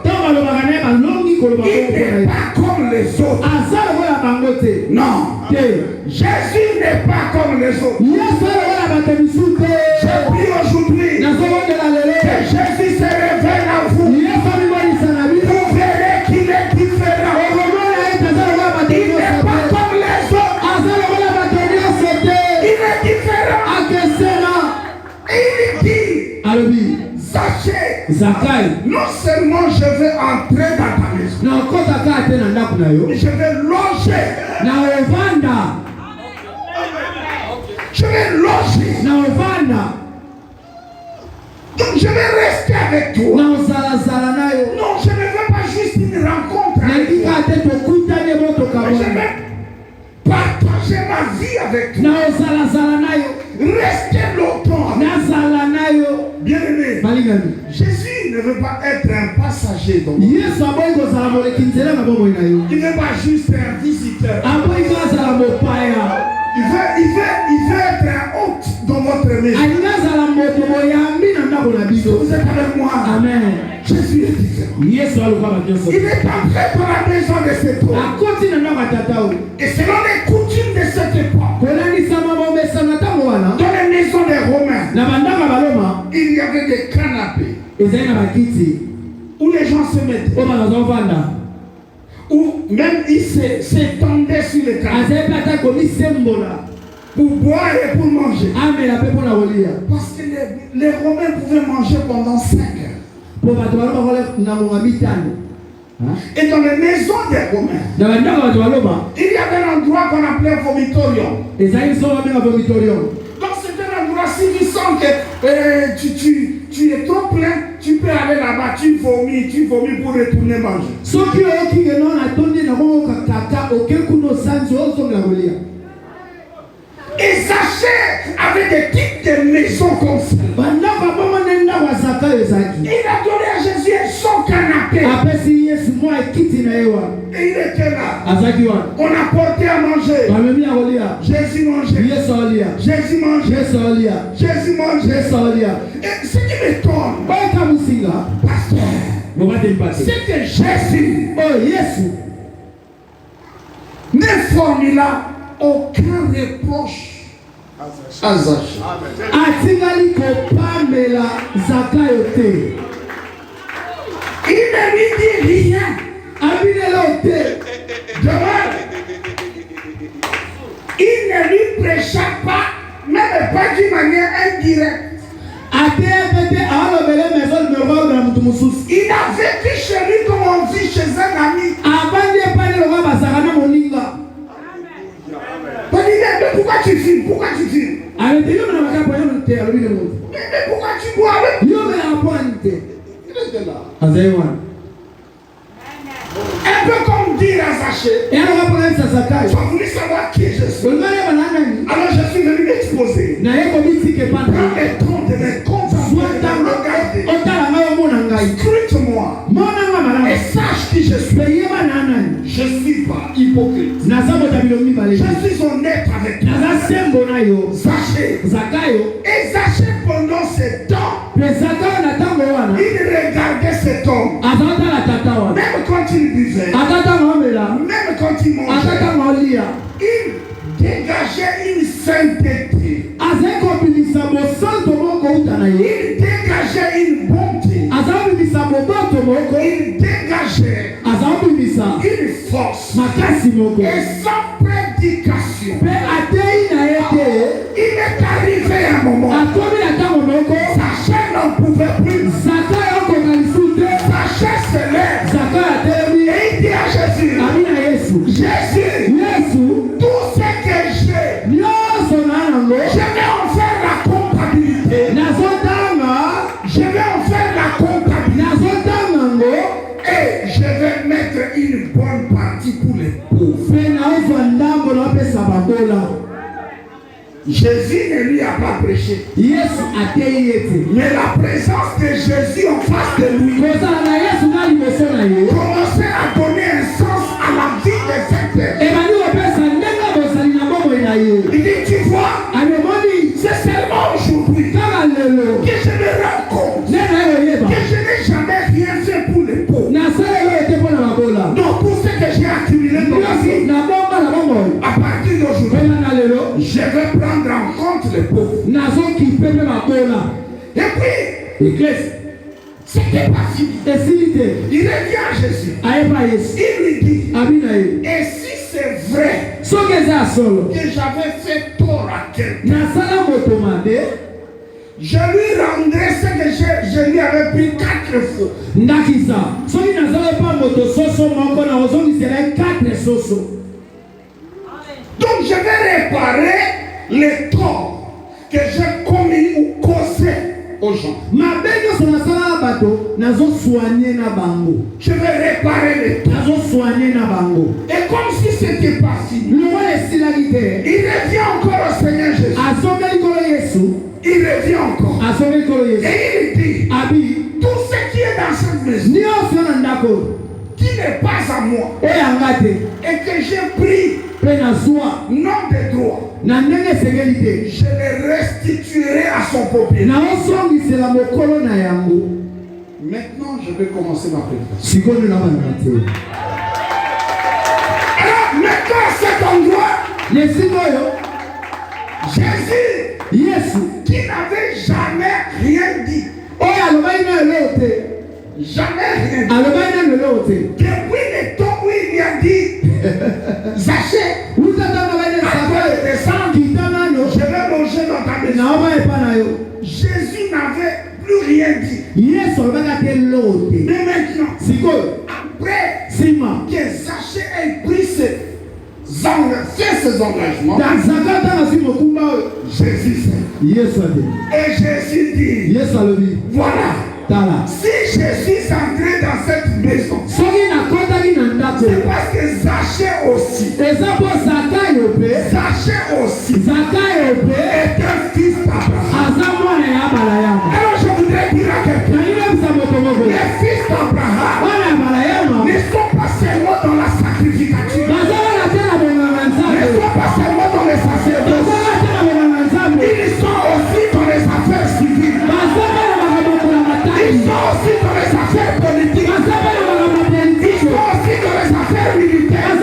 Speaker 3: Il n'est pas comme les autres. Non. Jésus n'est pas comme les autres. J'ai pris aujourd'hui que Jésus se révèle à vous. Vous verrez qu'il est différent. Il n'est pas comme les autres. Il est différent. Et il dit, Zachée, non seulement je vais entrer dans ta maison, mais je vais loger. Je vais loger. Donc je vais rester avec toi. Non, je ne veux pas juste une rencontre avec toi. Mais je vais partager ma vie avec toi. Rester longtemps. Bien-aimé, Jésus ne veut pas être un passager dans il ne veut pas juste un visiteur. Il veut être un hôte dans votre maison. Vous êtes avec moi.
Speaker 2: Amen.
Speaker 3: Jésus est différent. Il est entré dans la maison de cet homme. Et selon les coutumes de cette époque, dans les maisons des Romains, il y avait des canapés où les gens se mettaient, ou même ils s'étendaient sur les canapés pour boire et pour manger. Parce que les Romains pouvaient manger pendant 5 heures. Et dans les maisons des Romains, il y avait un endroit qu'on appelait vomitorium. Donc c'est un endroit, si tu sens que tu es trop plein, tu peux aller là-bas, tu vomis pour retourner manger. Et Zachée avait des types de maisons comme ça. Il a donné à Jésus son canapé. Et il était là. On a porté à manger. Jésus mangeait. Jésus mangeait. Jésus mangeait. Et ce qui m'étonne, pasteur, c'est que Jésus ne formula aucun reproche à Zachée. Il ne lui dit rien. Il ne lui prêcha pas, même pas d'une manière indirecte. Il a vécu chez lui comme on vit chez un ami. Mais pourquoi tu filmes? Pourquoi tu filmes? Mais pourquoi tu bois avec? Il était là. Un peu comme dire à Zachée, tu as voulu savoir qui je suis. Alors je suis venu m'exposer. Prends le temps de me contempler, de me regarder. Scrute-moi et sache qui je suis. Je ne suis pas hypocrite. Je suis honnête avec toi. Zachée. Et Zachée pendant ce temps, il regardait cet homme. Même quand il buvait, même quand il mangeait,
Speaker 1: Il dégageait une sainteté. Il dégageait une bonté. Il dégageait une force. Et sans prédication, il est arrivé un moment. Sa chair n'en pouvait plus. Sa chair se lève. Et il dit à Jésus, Jésus, tout ce que j'ai, je vais en faire la comptabilité. Je vais en faire la comptabilité. Et je vais mettre une bonne partie pour les pauvres. Jésus ne lui a pas prêché. Mais la présence de Jésus en face de lui commençait à donner un sens à la vie des secteurs. Il dit, tu vois, c'est seulement aujourd'hui que je me rends compte que je n'ai jamais rien fait pour les pauvres. Donc tout ce que j'ai accumulé dans la vie, à partir d'aujourd'hui, je vais prendre en compte les pauvres. Et puis, c'était pas fini. Il revient à Jésus. Il lui dit, et si c'est vrai que j'avais fait tort à quelqu'un, je lui rendrai ce que je lui avais pris 4 fois. Donc je vais réparer les torts que j'ai commis ou causés aux gens. Je vais réparer les torts. Et comme si c'était pas fini, il revient encore au Seigneur Jésus. Il revient encore. Et il dit, tout ce qui est dans cette maison, qui n'est pas à moi, et que j'ai pris non de droit, je le restituerai à son propriétaire. Maintenant, je vais commencer ma prédication. Alors, maintenant, à cet endroit, Jésus, qui n'avait jamais rien dit, jamais rien dit, depuis le temps où il lui a dit, Zachée, après le descendre, je vais manger dans ta maison. Jésus n'avait plus rien dit. Mais maintenant, après que Zachée ait pris ses engagements, Jésus sait. Et Jésus dit, voilà, si Jésus est entré dans cette maison, c'est parce que Zachée aussi est un fils d'Abraham. Alors je voudrais dire à quelqu'un, les fils d'Abraham ne sont pas seulement dans la sacrificature, ne sont pas seulement dans les sacerdoces, ils sont aussi dans les affaires civiles, ils sont aussi dans les affaires politiques, ils sont aussi dans les affaires militaires,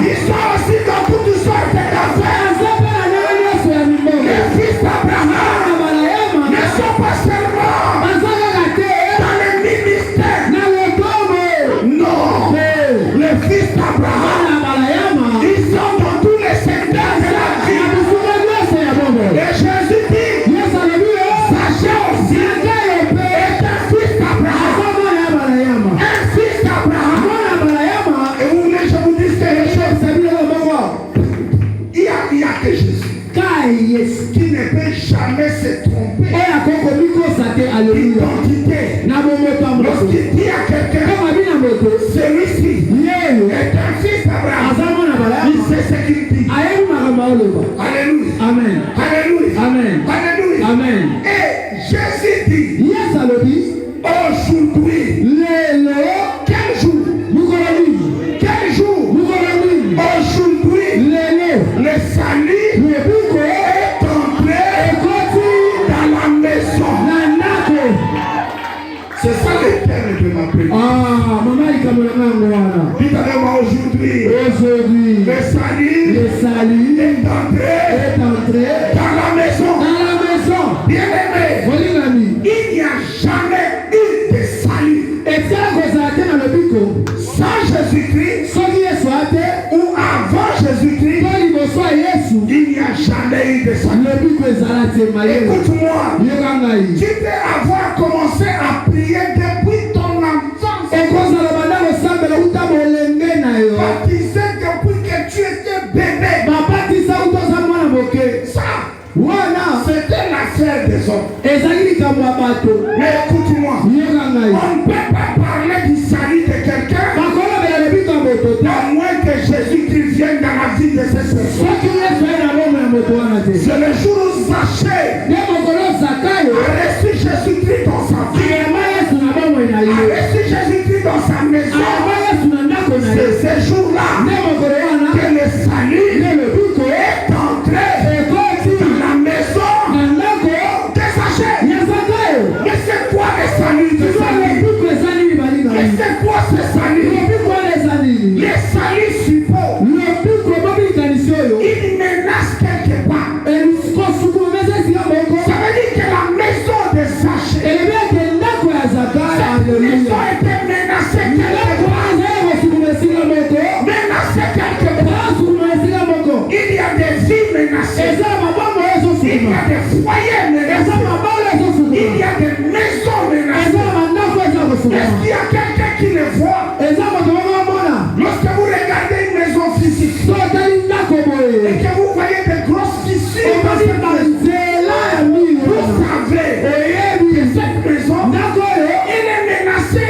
Speaker 1: ils sont aussi dans toutes sortes d'affaires. Les fils d'Abraham ne sont pas seulement dans les ministères. Non, les fils d'Abraham, ils sont dans tous les secteurs de la vie. Et Jésus dit, Zachée aussi est un fils d'Abraham. Un fils d'Abraham. Et vous voulez que je vous dise quelque chose? Il y a que Jésus qui ne peut jamais se tromper d'identité. Lorsqu'il dit à quelqu'un, celui-ci est un fils d'Abraham, il sait ce qu'il dit. Alléluia.
Speaker 3: Amen.
Speaker 1: Alléluia.
Speaker 3: Amen.
Speaker 1: Alléluia.
Speaker 3: Amen.
Speaker 1: Et Jésus dit, aujourd'hui, quel jour? Quel jour? Aujourd'hui, le salut est entré dans la maison. C'est ça le terme de ma prédication. Dites avec moi aujourd'hui.
Speaker 3: Aujourd'hui,
Speaker 1: le salut est entré dans la maison. Bien-aimé, il n'y a jamais eu de salut sans Jésus-Christ ou avant Jésus-Christ. Il n'y a jamais eu de salut. Écoute-moi, tu peux avoir commencé à prier depuis ton enfance, baptisé depuis que tu étais bébé. Ça, c'était l'affaire des hommes. Mais écoute-moi, on ne peut pas parler du salut de quelqu'un à moins que Jésus-Christ vienne dans la vie de ces personnes. C'est le jour où Zachée a reçu Jésus-Christ dans sa vie, a reçu Jésus-Christ dans sa maison. C'est ce jour-là que le salut est entré dans la maison de Zachée. Mais c'est quoi le salut de salut? Mais c'est quoi ce salut? Le salut suppose il menace quelque part. Ça veut dire que la maison de Zachée, cette maison était menacée quelque part. Menacée quelque part. Il y a des vies menacées. Il y a des foyers menacés. Il y a des maisons menacées. Est-ce qu'il y a quelqu'un qui les voit? Lorsque vous regardez une maison physique et que vous voyez des grosses fissures dans cette maison, vous savez que cette maison, elle est menacée.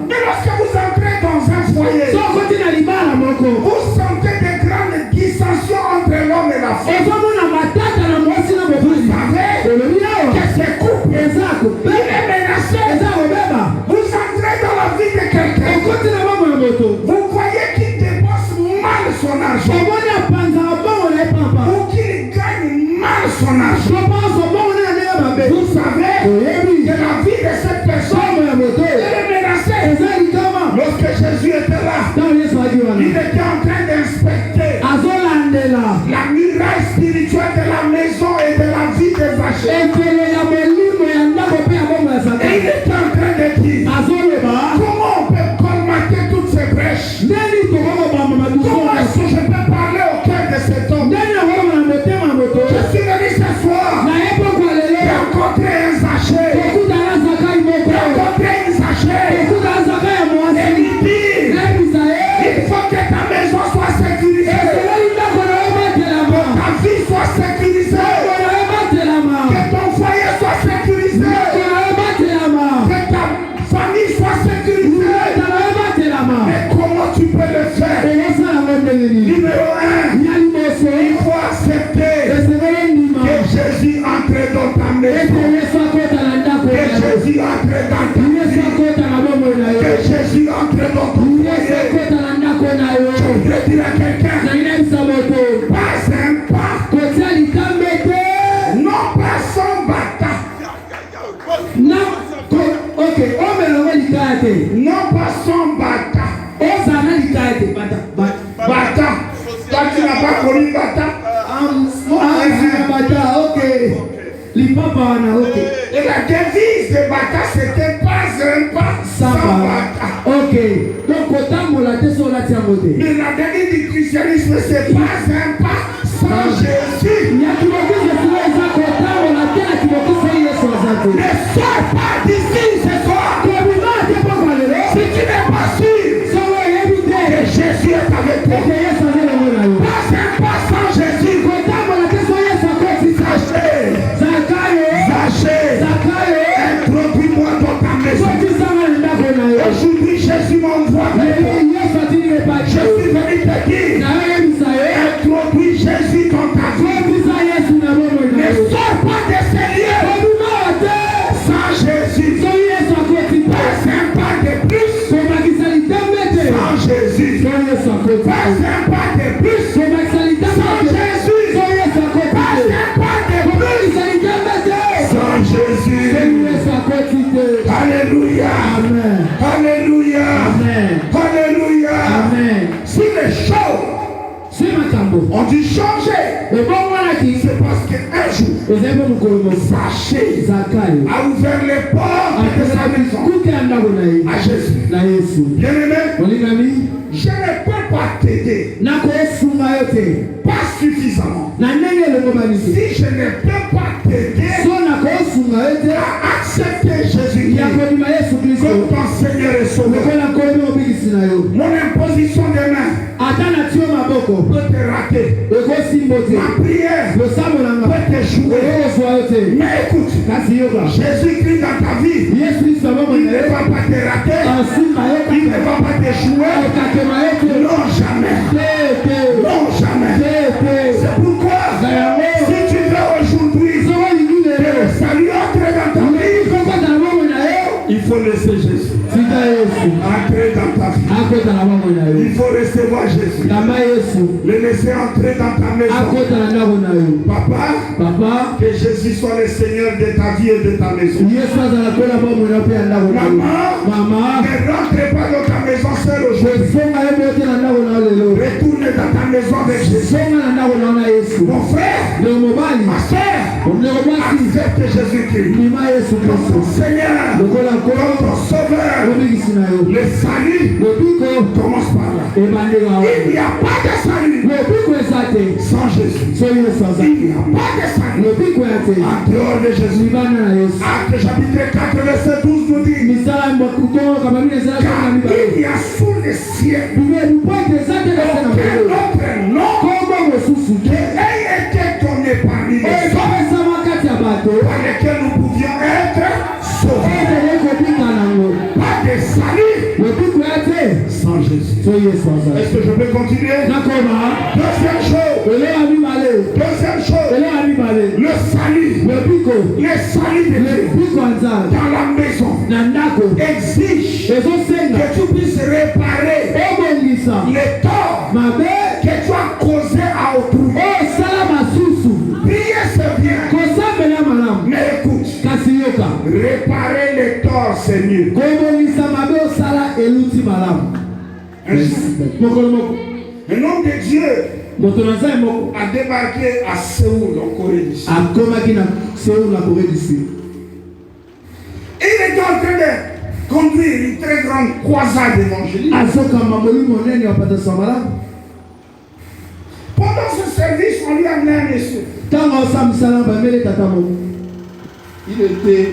Speaker 1: Mais lorsque vous entrez dans un foyer, vous sentez des grandes dissensions entre l'homme et la femme. Vous savez que ce couple, il est menacé. Vous entrez dans la vie de quelqu'un, vous voyez qu'il dépense mal son argent, ou qu'il gagne mal son argent. Vous savez que la vie de cette personne, elle est menacée. Lorsque Jésus était là, il était en train d'inspecter la muraille spirituelle de la maison et de la vie de Zachée. Et il était en train de dire, comment on peut colmater toutes ces brèches? Comment est-ce que je peux parler au cœur de cet homme? Je suis venu ce soir, j'ai rencontré un Zachée. J'ai rencontré un Zachée. Et il dit, il faut que ta maison soit sécurisée, que ta vie soit sécurisée, que ton foyer soit sécurisé, que ta famille soit sécurisée. Mais comment tu peux le faire? Numéro 1, il faut accepter que Jésus entre dans ta maison, que Jésus entre dans ta vie, que Jésus entre dans ton foyer. Je voudrais dire à quelqu'un, pas un pas, non pas sans bâtard. Non pas sans bâtard. Bâtard. Toi tu n'as pas connu bâtard? Et la devise de bâtard c'était pas un pas sans bâtard. Mais la devise du christianisme c'est pas un pas sans Jésus. Ne sors pas d'ici ce soir. Si tu n'es pas sûr que Jésus est avec toi, pas un pas sans Jésus. Zachée, introduis-moi dans ta maison. Aujourd'hui Jésus m'envoie. Je suis venu te dire, introduis Jésus dans ta vie. Ne sors pas de ces lieux sans Jésus. Pas un pas de plus sans Jésus. Pas un pas de On dit changer. C'est parce qu'un jour, Zachée a ouvert les portes de sa maison à Jésus. Bien-aimé, je ne peux pas t'aider. Pas suffisamment. Si je ne peux pas t'aider à accepter Jésus-Christ comme ton Seigneur et Sauveur, mon imposition des mains peut te rater. Ma prière peut t'échouer. Mais écoute, Jésus-Christ dans ta vie, il ne va pas te rater. Il ne va pas t'échouer. Non, jamais. Non, jamais. C'est pourquoi, si tu veux aujourd'hui que le salut entre dans ta vie, il faut laisser Jésus entrer dans ta vie. Il faut recevoir Jésus. Le laisser entrer dans ta maison. Papa, que Jésus soit le Seigneur de ta vie et de ta maison. Maman, ne rentre pas dans ta maison seule aujourd'hui. Retourne dans ta maison avec Jésus. Mon frère, ma soeur, accepte Jésus-Christ comme ton Seigneur, comme ton Sauveur. Le salut commence par là. Il n'y a pas de salut sans Jésus. Il n'y a pas de salut en dehors de Jésus. Acte chapitre 4 verset 12 nous dit, car il y a sous le ciel aucun autre nom qui ait été donné parmi les hommes par lesquels nous pouvions être sauvés. Pas de salut sans Jésus. Est-ce que je peux continuer? Deuxième chose, le salut. Le salut de Dieu dans la maison exige que tu puisses réparer les torts que tu as causés à autrui. Prier c'est bien, mais écoute, réparer les torts c'est mieux. Un homme de Dieu a débarqué à Séoul, en Corée du Sud. Il était en train de conduire une très grande croisade évangélique. Pendant ce service, on lui a amené un monsieur. Il était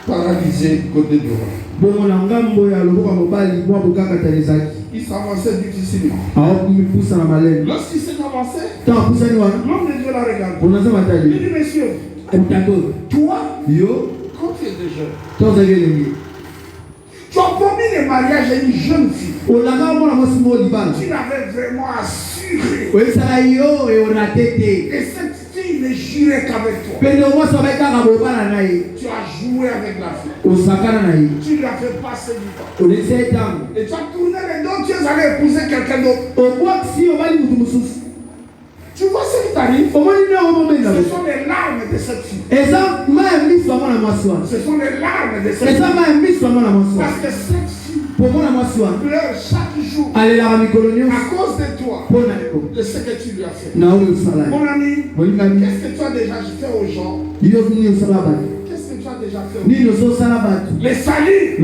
Speaker 1: paralysé côté droit. Il s'avançait difficilement. Lorsqu'il s'est avancé, l'homme de Dieu l'a regardé. Il dit, monsieur, toi, quand tu es déjà, tu as promis le mariage à une jeune fille. Tu l'avais vraiment assuré. Et cette fille ne jurait qu'avec toi. Tu as joué avec la fille. Tu lui as fait passer du temps. Et tu as tourné les dos, tu es allé épouser quelqu'un d'autre. Tu vois ce qui t'arrive? Ce sont les larmes de cette fille. Ce sont les larmes de cette fille. Parce que cette fille pleure chaque jour à cause de toi, de ce que tu lui as fait. Mon ami, qu'est-ce que tu as déjà fait aux gens? Qu'est-ce que tu as déjà fait? Le salut,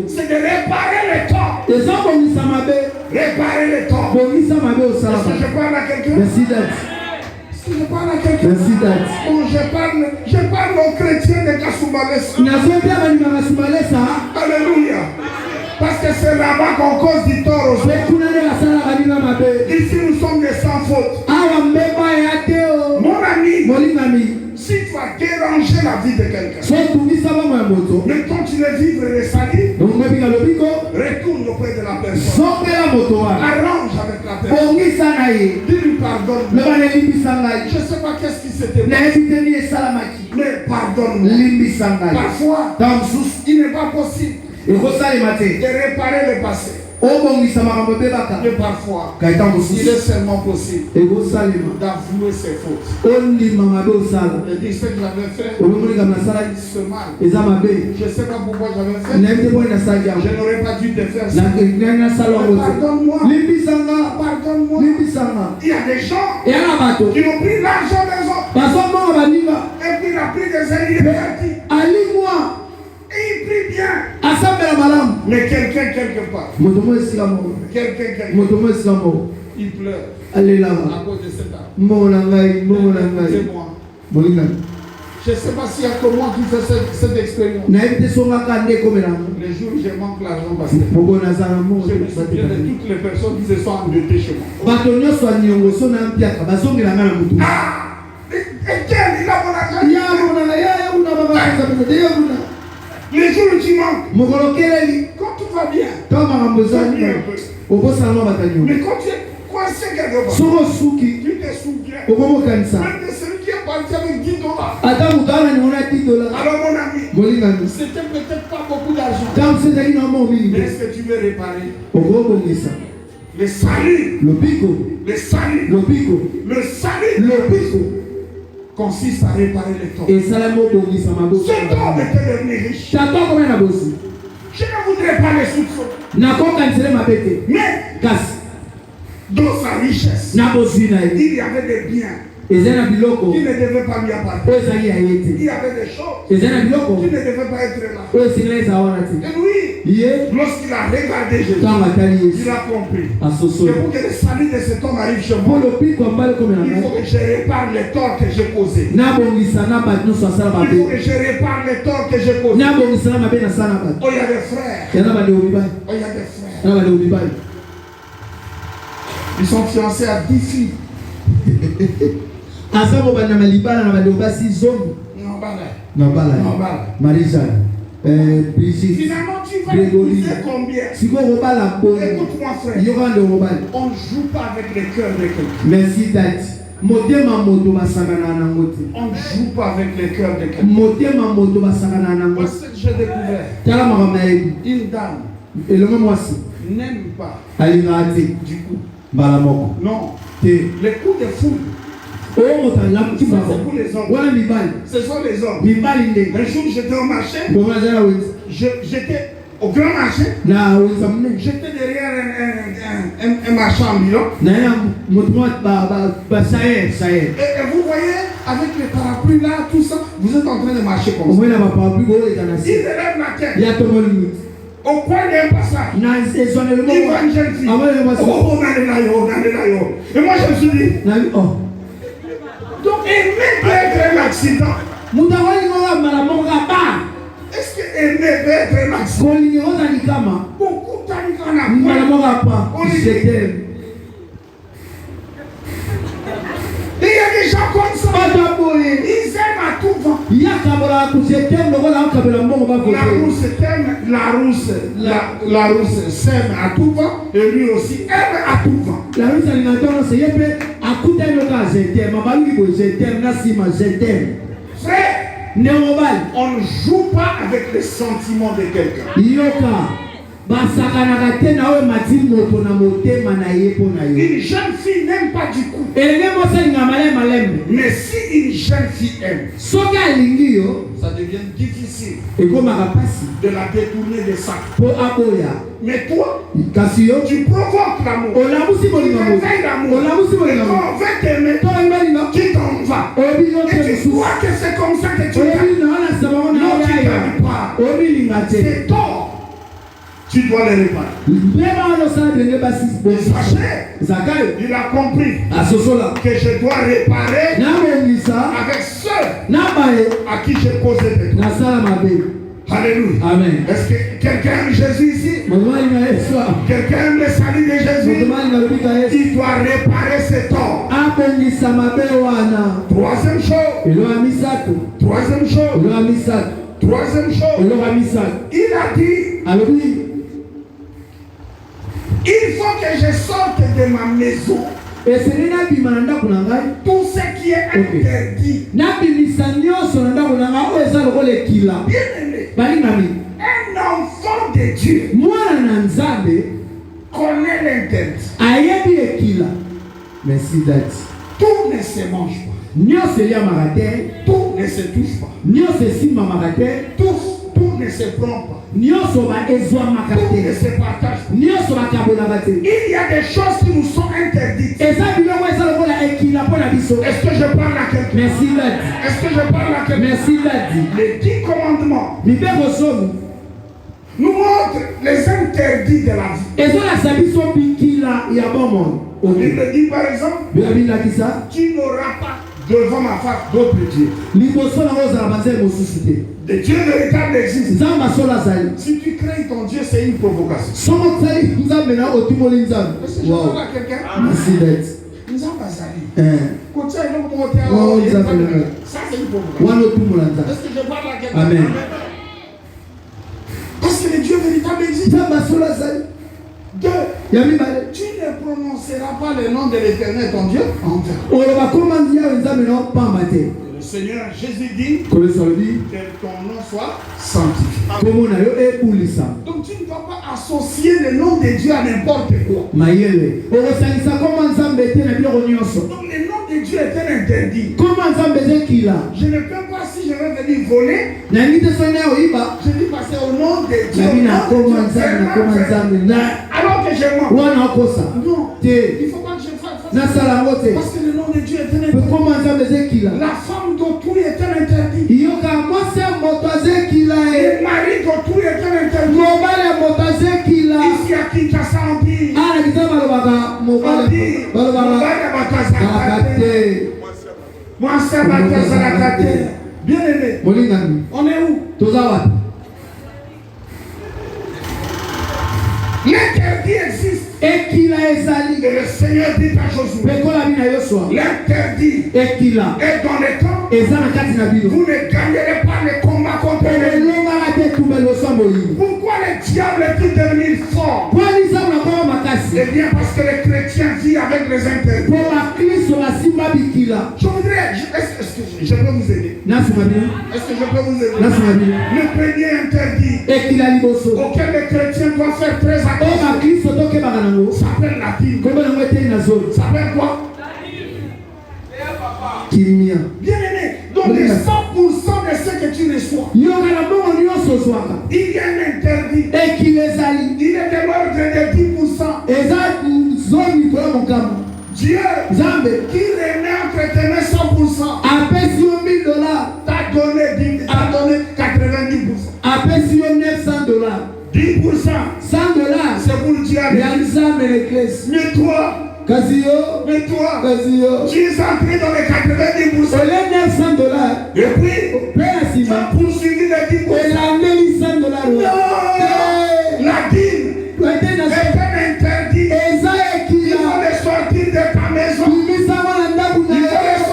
Speaker 1: c'est de réparer les torts. Réparer les torts. Est-ce que je parle à quelqu'un? Est-ce que je parle à quelqu'un? Oh, je parle aux chrétiens de Kasumbalesa. Alléluia. Parce que c'est là-bas qu'on cause du tort aux autres. Ici nous sommes des sans faute. Mon ami, si tu as dérangé la vie de quelqu'un, ne continue de vivre le salut, retourne auprès de la personne. Arrange avec la personne. Dis-lui pardonne. Je ne sais pas qu'est-ce qui s'était passé, mais pardonne-moi. Parfois, il n'est pas possible de réparer le passé. Mais parfois, il est seulement possible d'avouer ses fautes. Et dire ce que j'avais fait, ce mal. Je ne sais pas pourquoi j'avais fait. Je n'aurais pas dû te faire ça. Pardonne-moi.
Speaker 3: donne-moi. Il y a des gens
Speaker 2: Et à la bateau.
Speaker 3: qui ont pris l'argent des autres. Et puis il a pris des ailes, il est parti.
Speaker 2: Allie-moi.
Speaker 3: Et il prie bien.
Speaker 2: Assemble la malade.
Speaker 3: Mais quelqu'un quelque part. Quelqu'un il pleure
Speaker 2: Allez là-bas.
Speaker 3: à cause de cet arbre.
Speaker 2: Écoutez-moi.
Speaker 3: Je ne sais pas s'il y a que moi qui fais cette expérience. Les jours où je manque l'argent, parce que je me souviens de toutes les personnes qui se sont endettées chez moi. Ah, et quel il a mon argent? Les jours où tu manques, quand tout va bien, ça vient un peu. Mais quand tu es coincé quelque part, tu te souviens même de celui qui est parti avec $10. Alors mon ami, c'était peut-être pas beaucoup d'argent. Mais est-ce que tu veux réparer le salut? Le salut consiste à réparer les torts. Cet homme était devenu riche. Je ne voudrais pas les soupçonner. Mais dans sa richesse, il y avait des biens qui ne devaient pas lui appartenir. Il y avait des choses qui ne devaient pas être là. Et lui, lorsqu'il a regardé Jésus, il a compris que pour que le salut de cet homme arrive chez moi, il faut que je répare les torts que j'ai causés. Il faut que je répare les torts que j'ai causés. Oh, il y a des frères. Oh, il y a des frères. Ils sont fiancés à 10 filles. Finalement, tu vas épouser combien? Écoute-moi, frère. On ne joue pas avec le cœur de quelqu'un.
Speaker 2: Merci, Dad.
Speaker 3: On ne joue pas avec le cœur de quelqu'un. Parce que j'ai découvert une dame n'aime pas du coup. Non. Les coups de foudre. C'est pour les hommes. Ce sont les hommes. Un jour, j'étais au marché. J'étais au grand marché. J'étais derrière un marchand ambulant. Et vous voyez, avec les parapluies là, tout ça, vous êtes en train de marcher comme ça. Il élève la tête. Au coin d'un passage, il voit une jeune fille. Oh, et moi je me suis dit, donc aimer peut être un accident. Est-ce que aimer peut être un accident? Beaucoup d'années. Il y a des gens comme ça. Ils aiment à tout vent. La rousse s'aime à tout vent et lui aussi aime à tout vent. Frère, on ne joue pas avec les sentiments de quelqu'un. Une jeune fille n'aime pas du coup. Mais si une jeune fille aime, ça devient difficile de la détourner de ça. Mais toi, tu provoques l'amour. Tu réveilles l'amour. Et quand on veut t'aimer, tu t'en vas. Et tu crois que c'est comme ça que tu aimes. Non, tu ne t'aimes pas. C'est tort. Tu dois les réparer. Sachez, il a compris que je dois réparer avec ceux à qui j'ai causé des torts. Alléluia.
Speaker 2: Amen.
Speaker 3: Est-ce que quelqu'un aime Jésus ici? Quelqu'un aime le salut de Jésus? Il doit réparer ses torts. Troisième chose, il a dit, il faut que je sorte de ma maison tout ce qui est interdit. Bien-aimé, un enfant de Dieu connaît l'interdit.
Speaker 2: Merci, Dad.
Speaker 3: Tout ne se mange pas. Tout ne se touche pas. Tout ne se prend pas. Tout ne se partage pas. Il y a des choses qui nous sont interdites. Est-ce que je parle à quelqu'un?
Speaker 2: Merci Lad.
Speaker 3: Est-ce que je parle à quelqu'un?
Speaker 2: Merci Lad.
Speaker 3: Les 10 commandements
Speaker 2: Mibeko somu.
Speaker 3: nous montrent les interdits de la vie.
Speaker 2: Et ça la sabi so bikila ya bon
Speaker 3: Il me dit par exemple,
Speaker 2: Biabi la kisa.
Speaker 3: tu n'auras pas devant ma face d'autres dieux.
Speaker 2: Liboso na oza banze mosusite.
Speaker 3: Le Dieu véritable existe.
Speaker 2: Nzamba sola zali.
Speaker 3: Si tu crées ton Dieu, c'est une provocation.
Speaker 2: Somo tsali nzambe na otumoli nzambe.
Speaker 3: Est-ce que je
Speaker 2: Wow.
Speaker 3: parle à quelqu'un?
Speaker 2: Merci Lad.
Speaker 3: Nzamba zali.
Speaker 2: Eh.
Speaker 3: Quand tu as une monté à
Speaker 2: Oh,
Speaker 3: l'eau,
Speaker 2: Nzambe.
Speaker 3: ça c'est une provocation.
Speaker 2: Wana otumola nzambe.
Speaker 3: Est-ce que je parle à quelqu'un?
Speaker 2: Amen.
Speaker 3: Parce que le Dieu véritable existe.
Speaker 2: Nzamba sola zali.
Speaker 3: Deux,
Speaker 2: Yami bale.
Speaker 3: tu ne prononceras pas le nom de l'Éternel, ton Dieu, en vain.
Speaker 2: Oloba komandi ya nzambe na pamba te.
Speaker 3: Le Seigneur Jésus dit
Speaker 2: Kole solobi.
Speaker 3: que ton nom soit sanctifié.
Speaker 2: Komona yo ebulisa.
Speaker 3: Donc tu ne dois pas associer le nom de Dieu à n'importe quoi.
Speaker 2: Mayele. Okosalisa koma nzambe te na biloko nyonso.
Speaker 3: Donc le nom de Dieu est un interdit.
Speaker 2: Koma nzambe ezekila.
Speaker 3: Je ne peux pas, si je vais venir voler,
Speaker 2: Nangi te sonia oyiba.
Speaker 3: je dis passer au nom de Dieu.
Speaker 2: Nabi na
Speaker 3: Au nom
Speaker 2: koma
Speaker 3: de Dieu,
Speaker 2: nzambe na koma nzambe na.
Speaker 3: alors que je mens.
Speaker 2: Wana okosa.
Speaker 3: Non,
Speaker 2: Te.
Speaker 3: il ne faut pas que je fasse.
Speaker 2: Nasala ngo te.
Speaker 3: Parce que le nom de Dieu est un
Speaker 2: Pe
Speaker 3: interdit.
Speaker 2: koma nzambe ezekila.
Speaker 3: La femme d'autrui est un interdit.
Speaker 2: Yoka mwasi ya moto azekila
Speaker 3: Le
Speaker 2: e.
Speaker 3: mari d'autrui est un interdit.
Speaker 2: Mobali ya moto azekila.
Speaker 3: Ici à Kinshasa, on dit.
Speaker 2: Ala kita balobaka
Speaker 3: On
Speaker 2: mobali.
Speaker 3: dit.
Speaker 2: Balobaka. Bakate.
Speaker 3: Moi, ça va être la carte. Bien aimé.
Speaker 2: Molingani.
Speaker 3: On est où?
Speaker 2: Toza wapi?
Speaker 3: L'interdit existe.
Speaker 2: Ekila ezali.
Speaker 3: Et le Seigneur dit à Josué,
Speaker 2: Pekola bina yoswa.
Speaker 3: l'interdit
Speaker 2: Ekila.
Speaker 3: est dans les camps.
Speaker 2: Eza na kati na bino.
Speaker 3: Vous ne gagnerez pas les combats contre l'ennemi.
Speaker 2: Elongaka te tumelo sambo yini.
Speaker 3: Pourquoi les diables est-il devenu fort?
Speaker 2: Kwani nzambe nakoma makasi.
Speaker 3: Eh bien, parce que les chrétiens vivent avec les interdits.
Speaker 2: Po bakristo basimba bikila.
Speaker 3: Je voudrais, est-ce que je peux vous aider?
Speaker 2: Nasima bino.
Speaker 3: Est-ce que je peux vous aider?
Speaker 2: Nasima bino.
Speaker 3: Le premier interdit
Speaker 2: Ekila liboso.
Speaker 3: auquel les chrétiens doivent faire très
Speaker 2: O
Speaker 3: attention
Speaker 2: bakristo tokebaka nango.
Speaker 3: s'appelle la Bible.
Speaker 2: Kombe nango eteli na zolo.
Speaker 3: S'appelle quoi?
Speaker 2: Kimia.
Speaker 3: Bien aimé. Donc les 100% de ce que tu reçois,
Speaker 2: Yoka na bongo nyonso ozwaka.
Speaker 3: il y a un interdit.
Speaker 2: Ekila ezali.
Speaker 3: Il est de l'ordre de 10%.
Speaker 2: Eza zoni koya mokambo.
Speaker 3: Dieu
Speaker 2: Nzambe
Speaker 3: qui remet entre tes mains 100%,
Speaker 2: apesi yo $1000.
Speaker 3: t'a donné 90%.
Speaker 2: Apesi yo $900.
Speaker 3: 10%,
Speaker 2: $100.
Speaker 3: c'est pour le diable.
Speaker 2: Ya nzambe l'eglise.
Speaker 3: Mais toi,
Speaker 2: Kasi yo. Kasi yo.
Speaker 3: tu es entré dans les 90%.
Speaker 2: Ole $900.
Speaker 3: Et puis,
Speaker 2: Pe ya
Speaker 3: tu
Speaker 2: nsima.
Speaker 3: as poursuivi les 10%.
Speaker 2: Elandeli $100.
Speaker 3: Non! La dîme
Speaker 2: Ete na
Speaker 3: est un interdit.
Speaker 2: eza
Speaker 3: Il
Speaker 2: ekila.
Speaker 3: faut les sortir de ta maison.
Speaker 2: Bimisa mwana ndako na yo.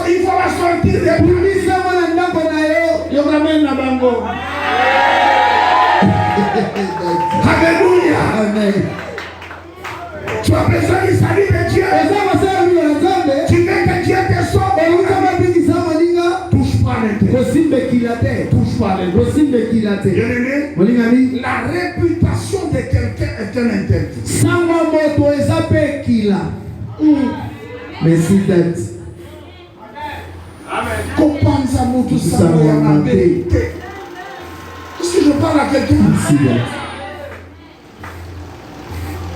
Speaker 3: Il faut la sortir de ta maison.
Speaker 2: Bimisa mwana ndako na yo.
Speaker 3: Yo ramène la bango. Alléluia.
Speaker 2: Amen.
Speaker 3: Tu as besoin du salut de Dieu.
Speaker 2: Eza masala bino ya Nzambe.
Speaker 3: Tu veux que Dieu te sauve.
Speaker 2: Oluka mabikisa moninga.
Speaker 3: Touche pas les têtes.
Speaker 2: Kosimbe kila te.
Speaker 3: Touche pas les têtes.
Speaker 2: Kosimbe kila te.
Speaker 3: Bien aimé,
Speaker 2: Molingami.
Speaker 3: la réputation de quelqu'un est un interdit.
Speaker 2: Sangwa moto eza pe kila. Merci tête.
Speaker 3: Kopanza moto sango ya mabe. Est-ce que je parle à quelqu'un?
Speaker 2: Merci tête.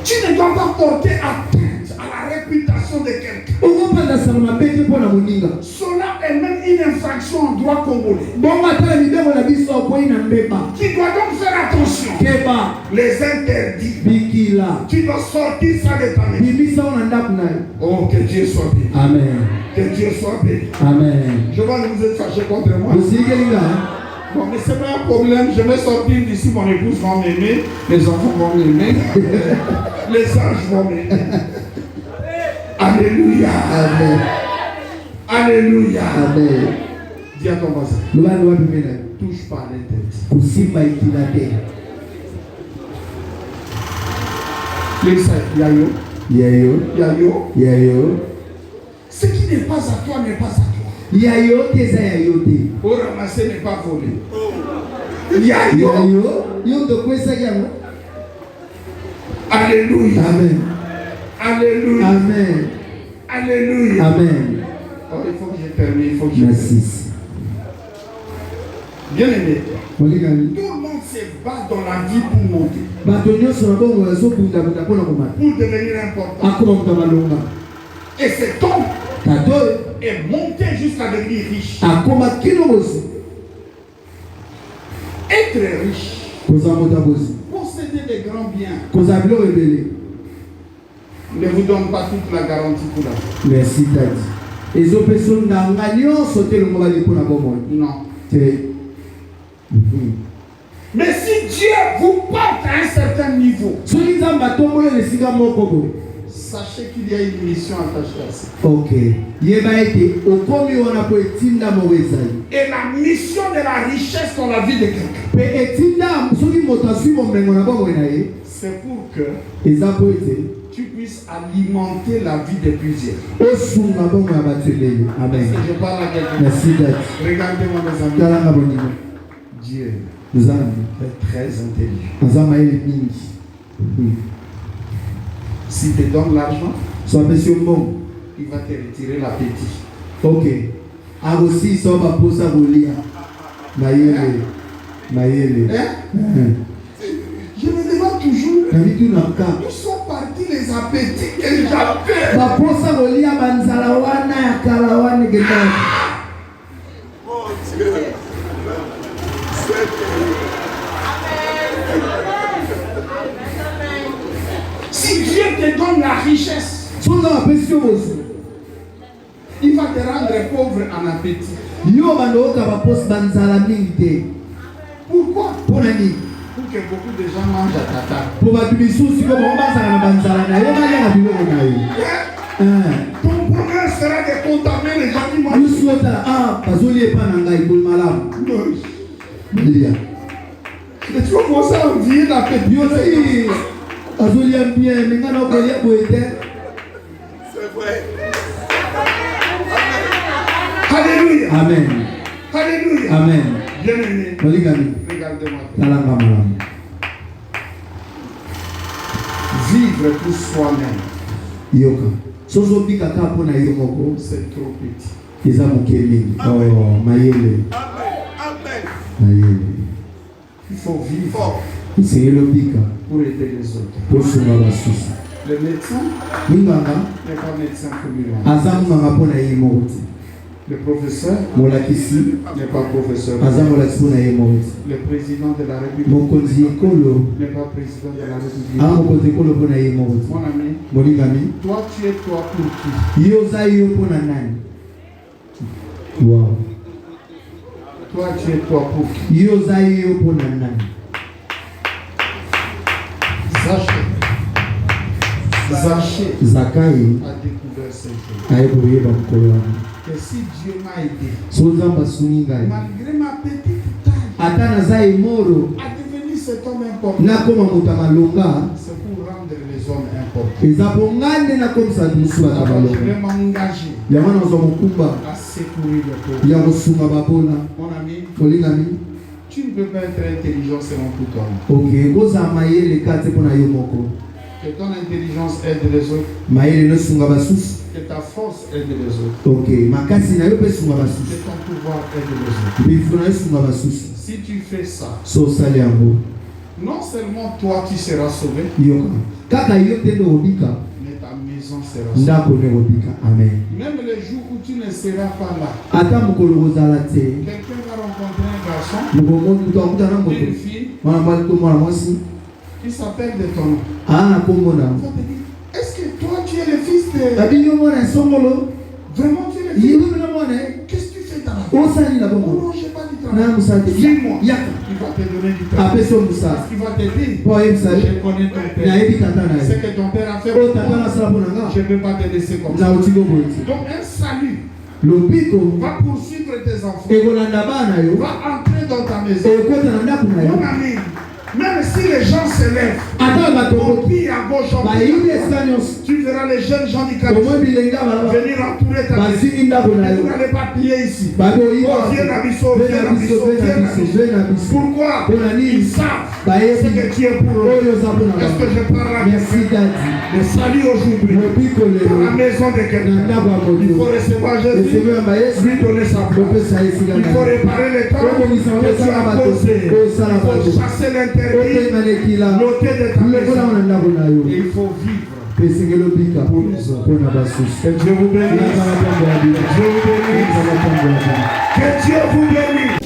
Speaker 3: Tu ne dois pas porter atteinte à la réputation de quelqu'un.
Speaker 2: Okopanda sangwa mabe te mpona moninga.
Speaker 3: Cela est même une infraction en droit congolais.
Speaker 2: Bongo atala mibeko na biso akwei na mbeba.
Speaker 3: Tu dois donc faire attention.
Speaker 2: Keba.
Speaker 3: Les interdits.
Speaker 2: Bikila.
Speaker 3: Tu dois sortir ça de ta maison.
Speaker 2: Bimisa ona ndako na yo.
Speaker 3: Oh, que Dieu soit béni.
Speaker 2: Amen.
Speaker 3: Que Dieu soit béni.
Speaker 2: Amen.
Speaker 3: Je vois que vous êtes fâchés contre moi.
Speaker 2: Osikelinga.
Speaker 3: Bon, mais c'est pas un problème. Je vais sortir d'ici. Mon épouse va m'aimer. Les enfants vont m'aimer. Les anges vont m'aimer. Alléluia.
Speaker 2: Amen.
Speaker 3: Alléluia.
Speaker 2: Amen.
Speaker 3: Dis à ton voisin.
Speaker 2: Lobani wapi mena.
Speaker 3: Touche pas les têtes.
Speaker 2: Kusimba ikila te.
Speaker 3: Yayo.
Speaker 2: Yayo.
Speaker 3: Yayo.
Speaker 2: Yayo.
Speaker 3: Ce qui n'est pas à toi n'est pas à toi.
Speaker 2: Yayo te eza yayo te.
Speaker 3: Pour ramasser n'est pas volé. Yayo.
Speaker 2: Yayo. Yo tokwesaki yango.
Speaker 3: Alléluia.
Speaker 2: Amen.
Speaker 3: Alléluia.
Speaker 2: Amen.
Speaker 3: Alléluia.
Speaker 2: Amen.
Speaker 3: Oh, il faut que je termine. Il faut que je
Speaker 2: Merci.
Speaker 3: termine. Bien aimé.
Speaker 2: Molingami.
Speaker 3: Tout le monde se bat dans la vie pour monter.
Speaker 2: Bato nyonso na bongo bazobundabunda mpona komata.
Speaker 3: Pour devenir important.
Speaker 2: Akoma moto malonga.
Speaker 3: Et cet homme
Speaker 2: Tato
Speaker 3: et monter jusqu'à devenir riche. Être riche, posséder des grands biens, ne vous donne pas toute la garantie pour la vie.
Speaker 2: Merci, Daddy. Non.
Speaker 3: Mais si Dieu vous porte à un certain niveau, sachez qu'il y a une mission attachée à ça.
Speaker 2: Ok. Et
Speaker 3: la mission de la richesse dans la vie de quelqu'un, c'est pour que tu puisses alimenter la vie de plusieurs.
Speaker 2: Amen.
Speaker 3: Je parle à quelqu'un.
Speaker 2: Merci, Daddy.
Speaker 3: Regardez-moi, mes amis. Dieu
Speaker 2: nous avons
Speaker 3: est très intelligent. Si tu donnes l'argent, il va te retirer l'appétit.
Speaker 2: Ok. Aussi, ça va pour ça vous lire.
Speaker 3: Je me demande toujours, où sont partis les appétits que j'avais? Si Dieu te donne la richesse, il va te rendre pauvre en appétit. Pourquoi? Pour que beaucoup de gens mangent à ta table. Ton bonheur sera de condamner les gens qui mangent. Et tu vas commencer à envier l'appétit. C'est vrai. Alléluia.
Speaker 2: Amen.
Speaker 3: Alléluia.
Speaker 2: Amen.
Speaker 3: Bien-aimé, regardez-moi. Vivre pour soi-même, c'est trop petit. Il faut vivre pour aider les autres. Le médecin n'est pas médecin pour lui-même. Le professeur n'est pas professeur. Le président de la République n'est pas président de la République. Mon ami, toi tu es toi pour qui?
Speaker 2: Wow.
Speaker 3: Toi tu es toi pour qui? Zaché a découvert cette chose. Que si Dieu m'a aidé, malgré ma petite taille, à devenir cet homme important, c'est pour rendre les hommes importants. Alors, je vais m'engager à secourir le pauvre. Mon ami, tu ne peux pas être intelligent selon tout homme. Que ton intelligence aide les autres. Que ta force aide les autres. Que ton pouvoir aide les autres. Si tu fais ça, non seulement toi tu seras sauvé, mais ta maison sera sauvée. Même les jours où tu ne seras pas là, quelqu'un va rencontrer un garçon, une fille, qui s'appelle de ton nom. Est-ce que toi tu es le fils de... Vraiment tu es le fils de... Qu'est-ce que tu fais dans la vie? Oh non, je n'ai pas du travail. Dis-moi. Il va te donner du travail. Parce qu'il va te dire, je connais ton père. Ce que ton père a fait pour moi, je ne peux pas te laisser comme ça. Donc un salut va poursuivre tes enfants. Va entrer dans ta maison. Mon ami, même si les gens se lèvent, on pille à gauche, tu verras les jeunes gens du quartier venir entourer ta maison. Vous n'allez pas piller ici. Viens à Bissau. Pourquoi? Ils savent ce que tu es pour eux. Est-ce que je parle à quelqu'un? Le salut aujourd'hui dans la maison de quelqu'un. Il faut recevoir Jésus, lui donner sa place. Il faut réparer les temps que tu as posés. Il faut chasser l'interdit, noter de ta maison. Et il faut vivre
Speaker 1: pour les autres. Que Dieu vous bénisse. Que Dieu vous bénisse. Que Dieu vous bénisse.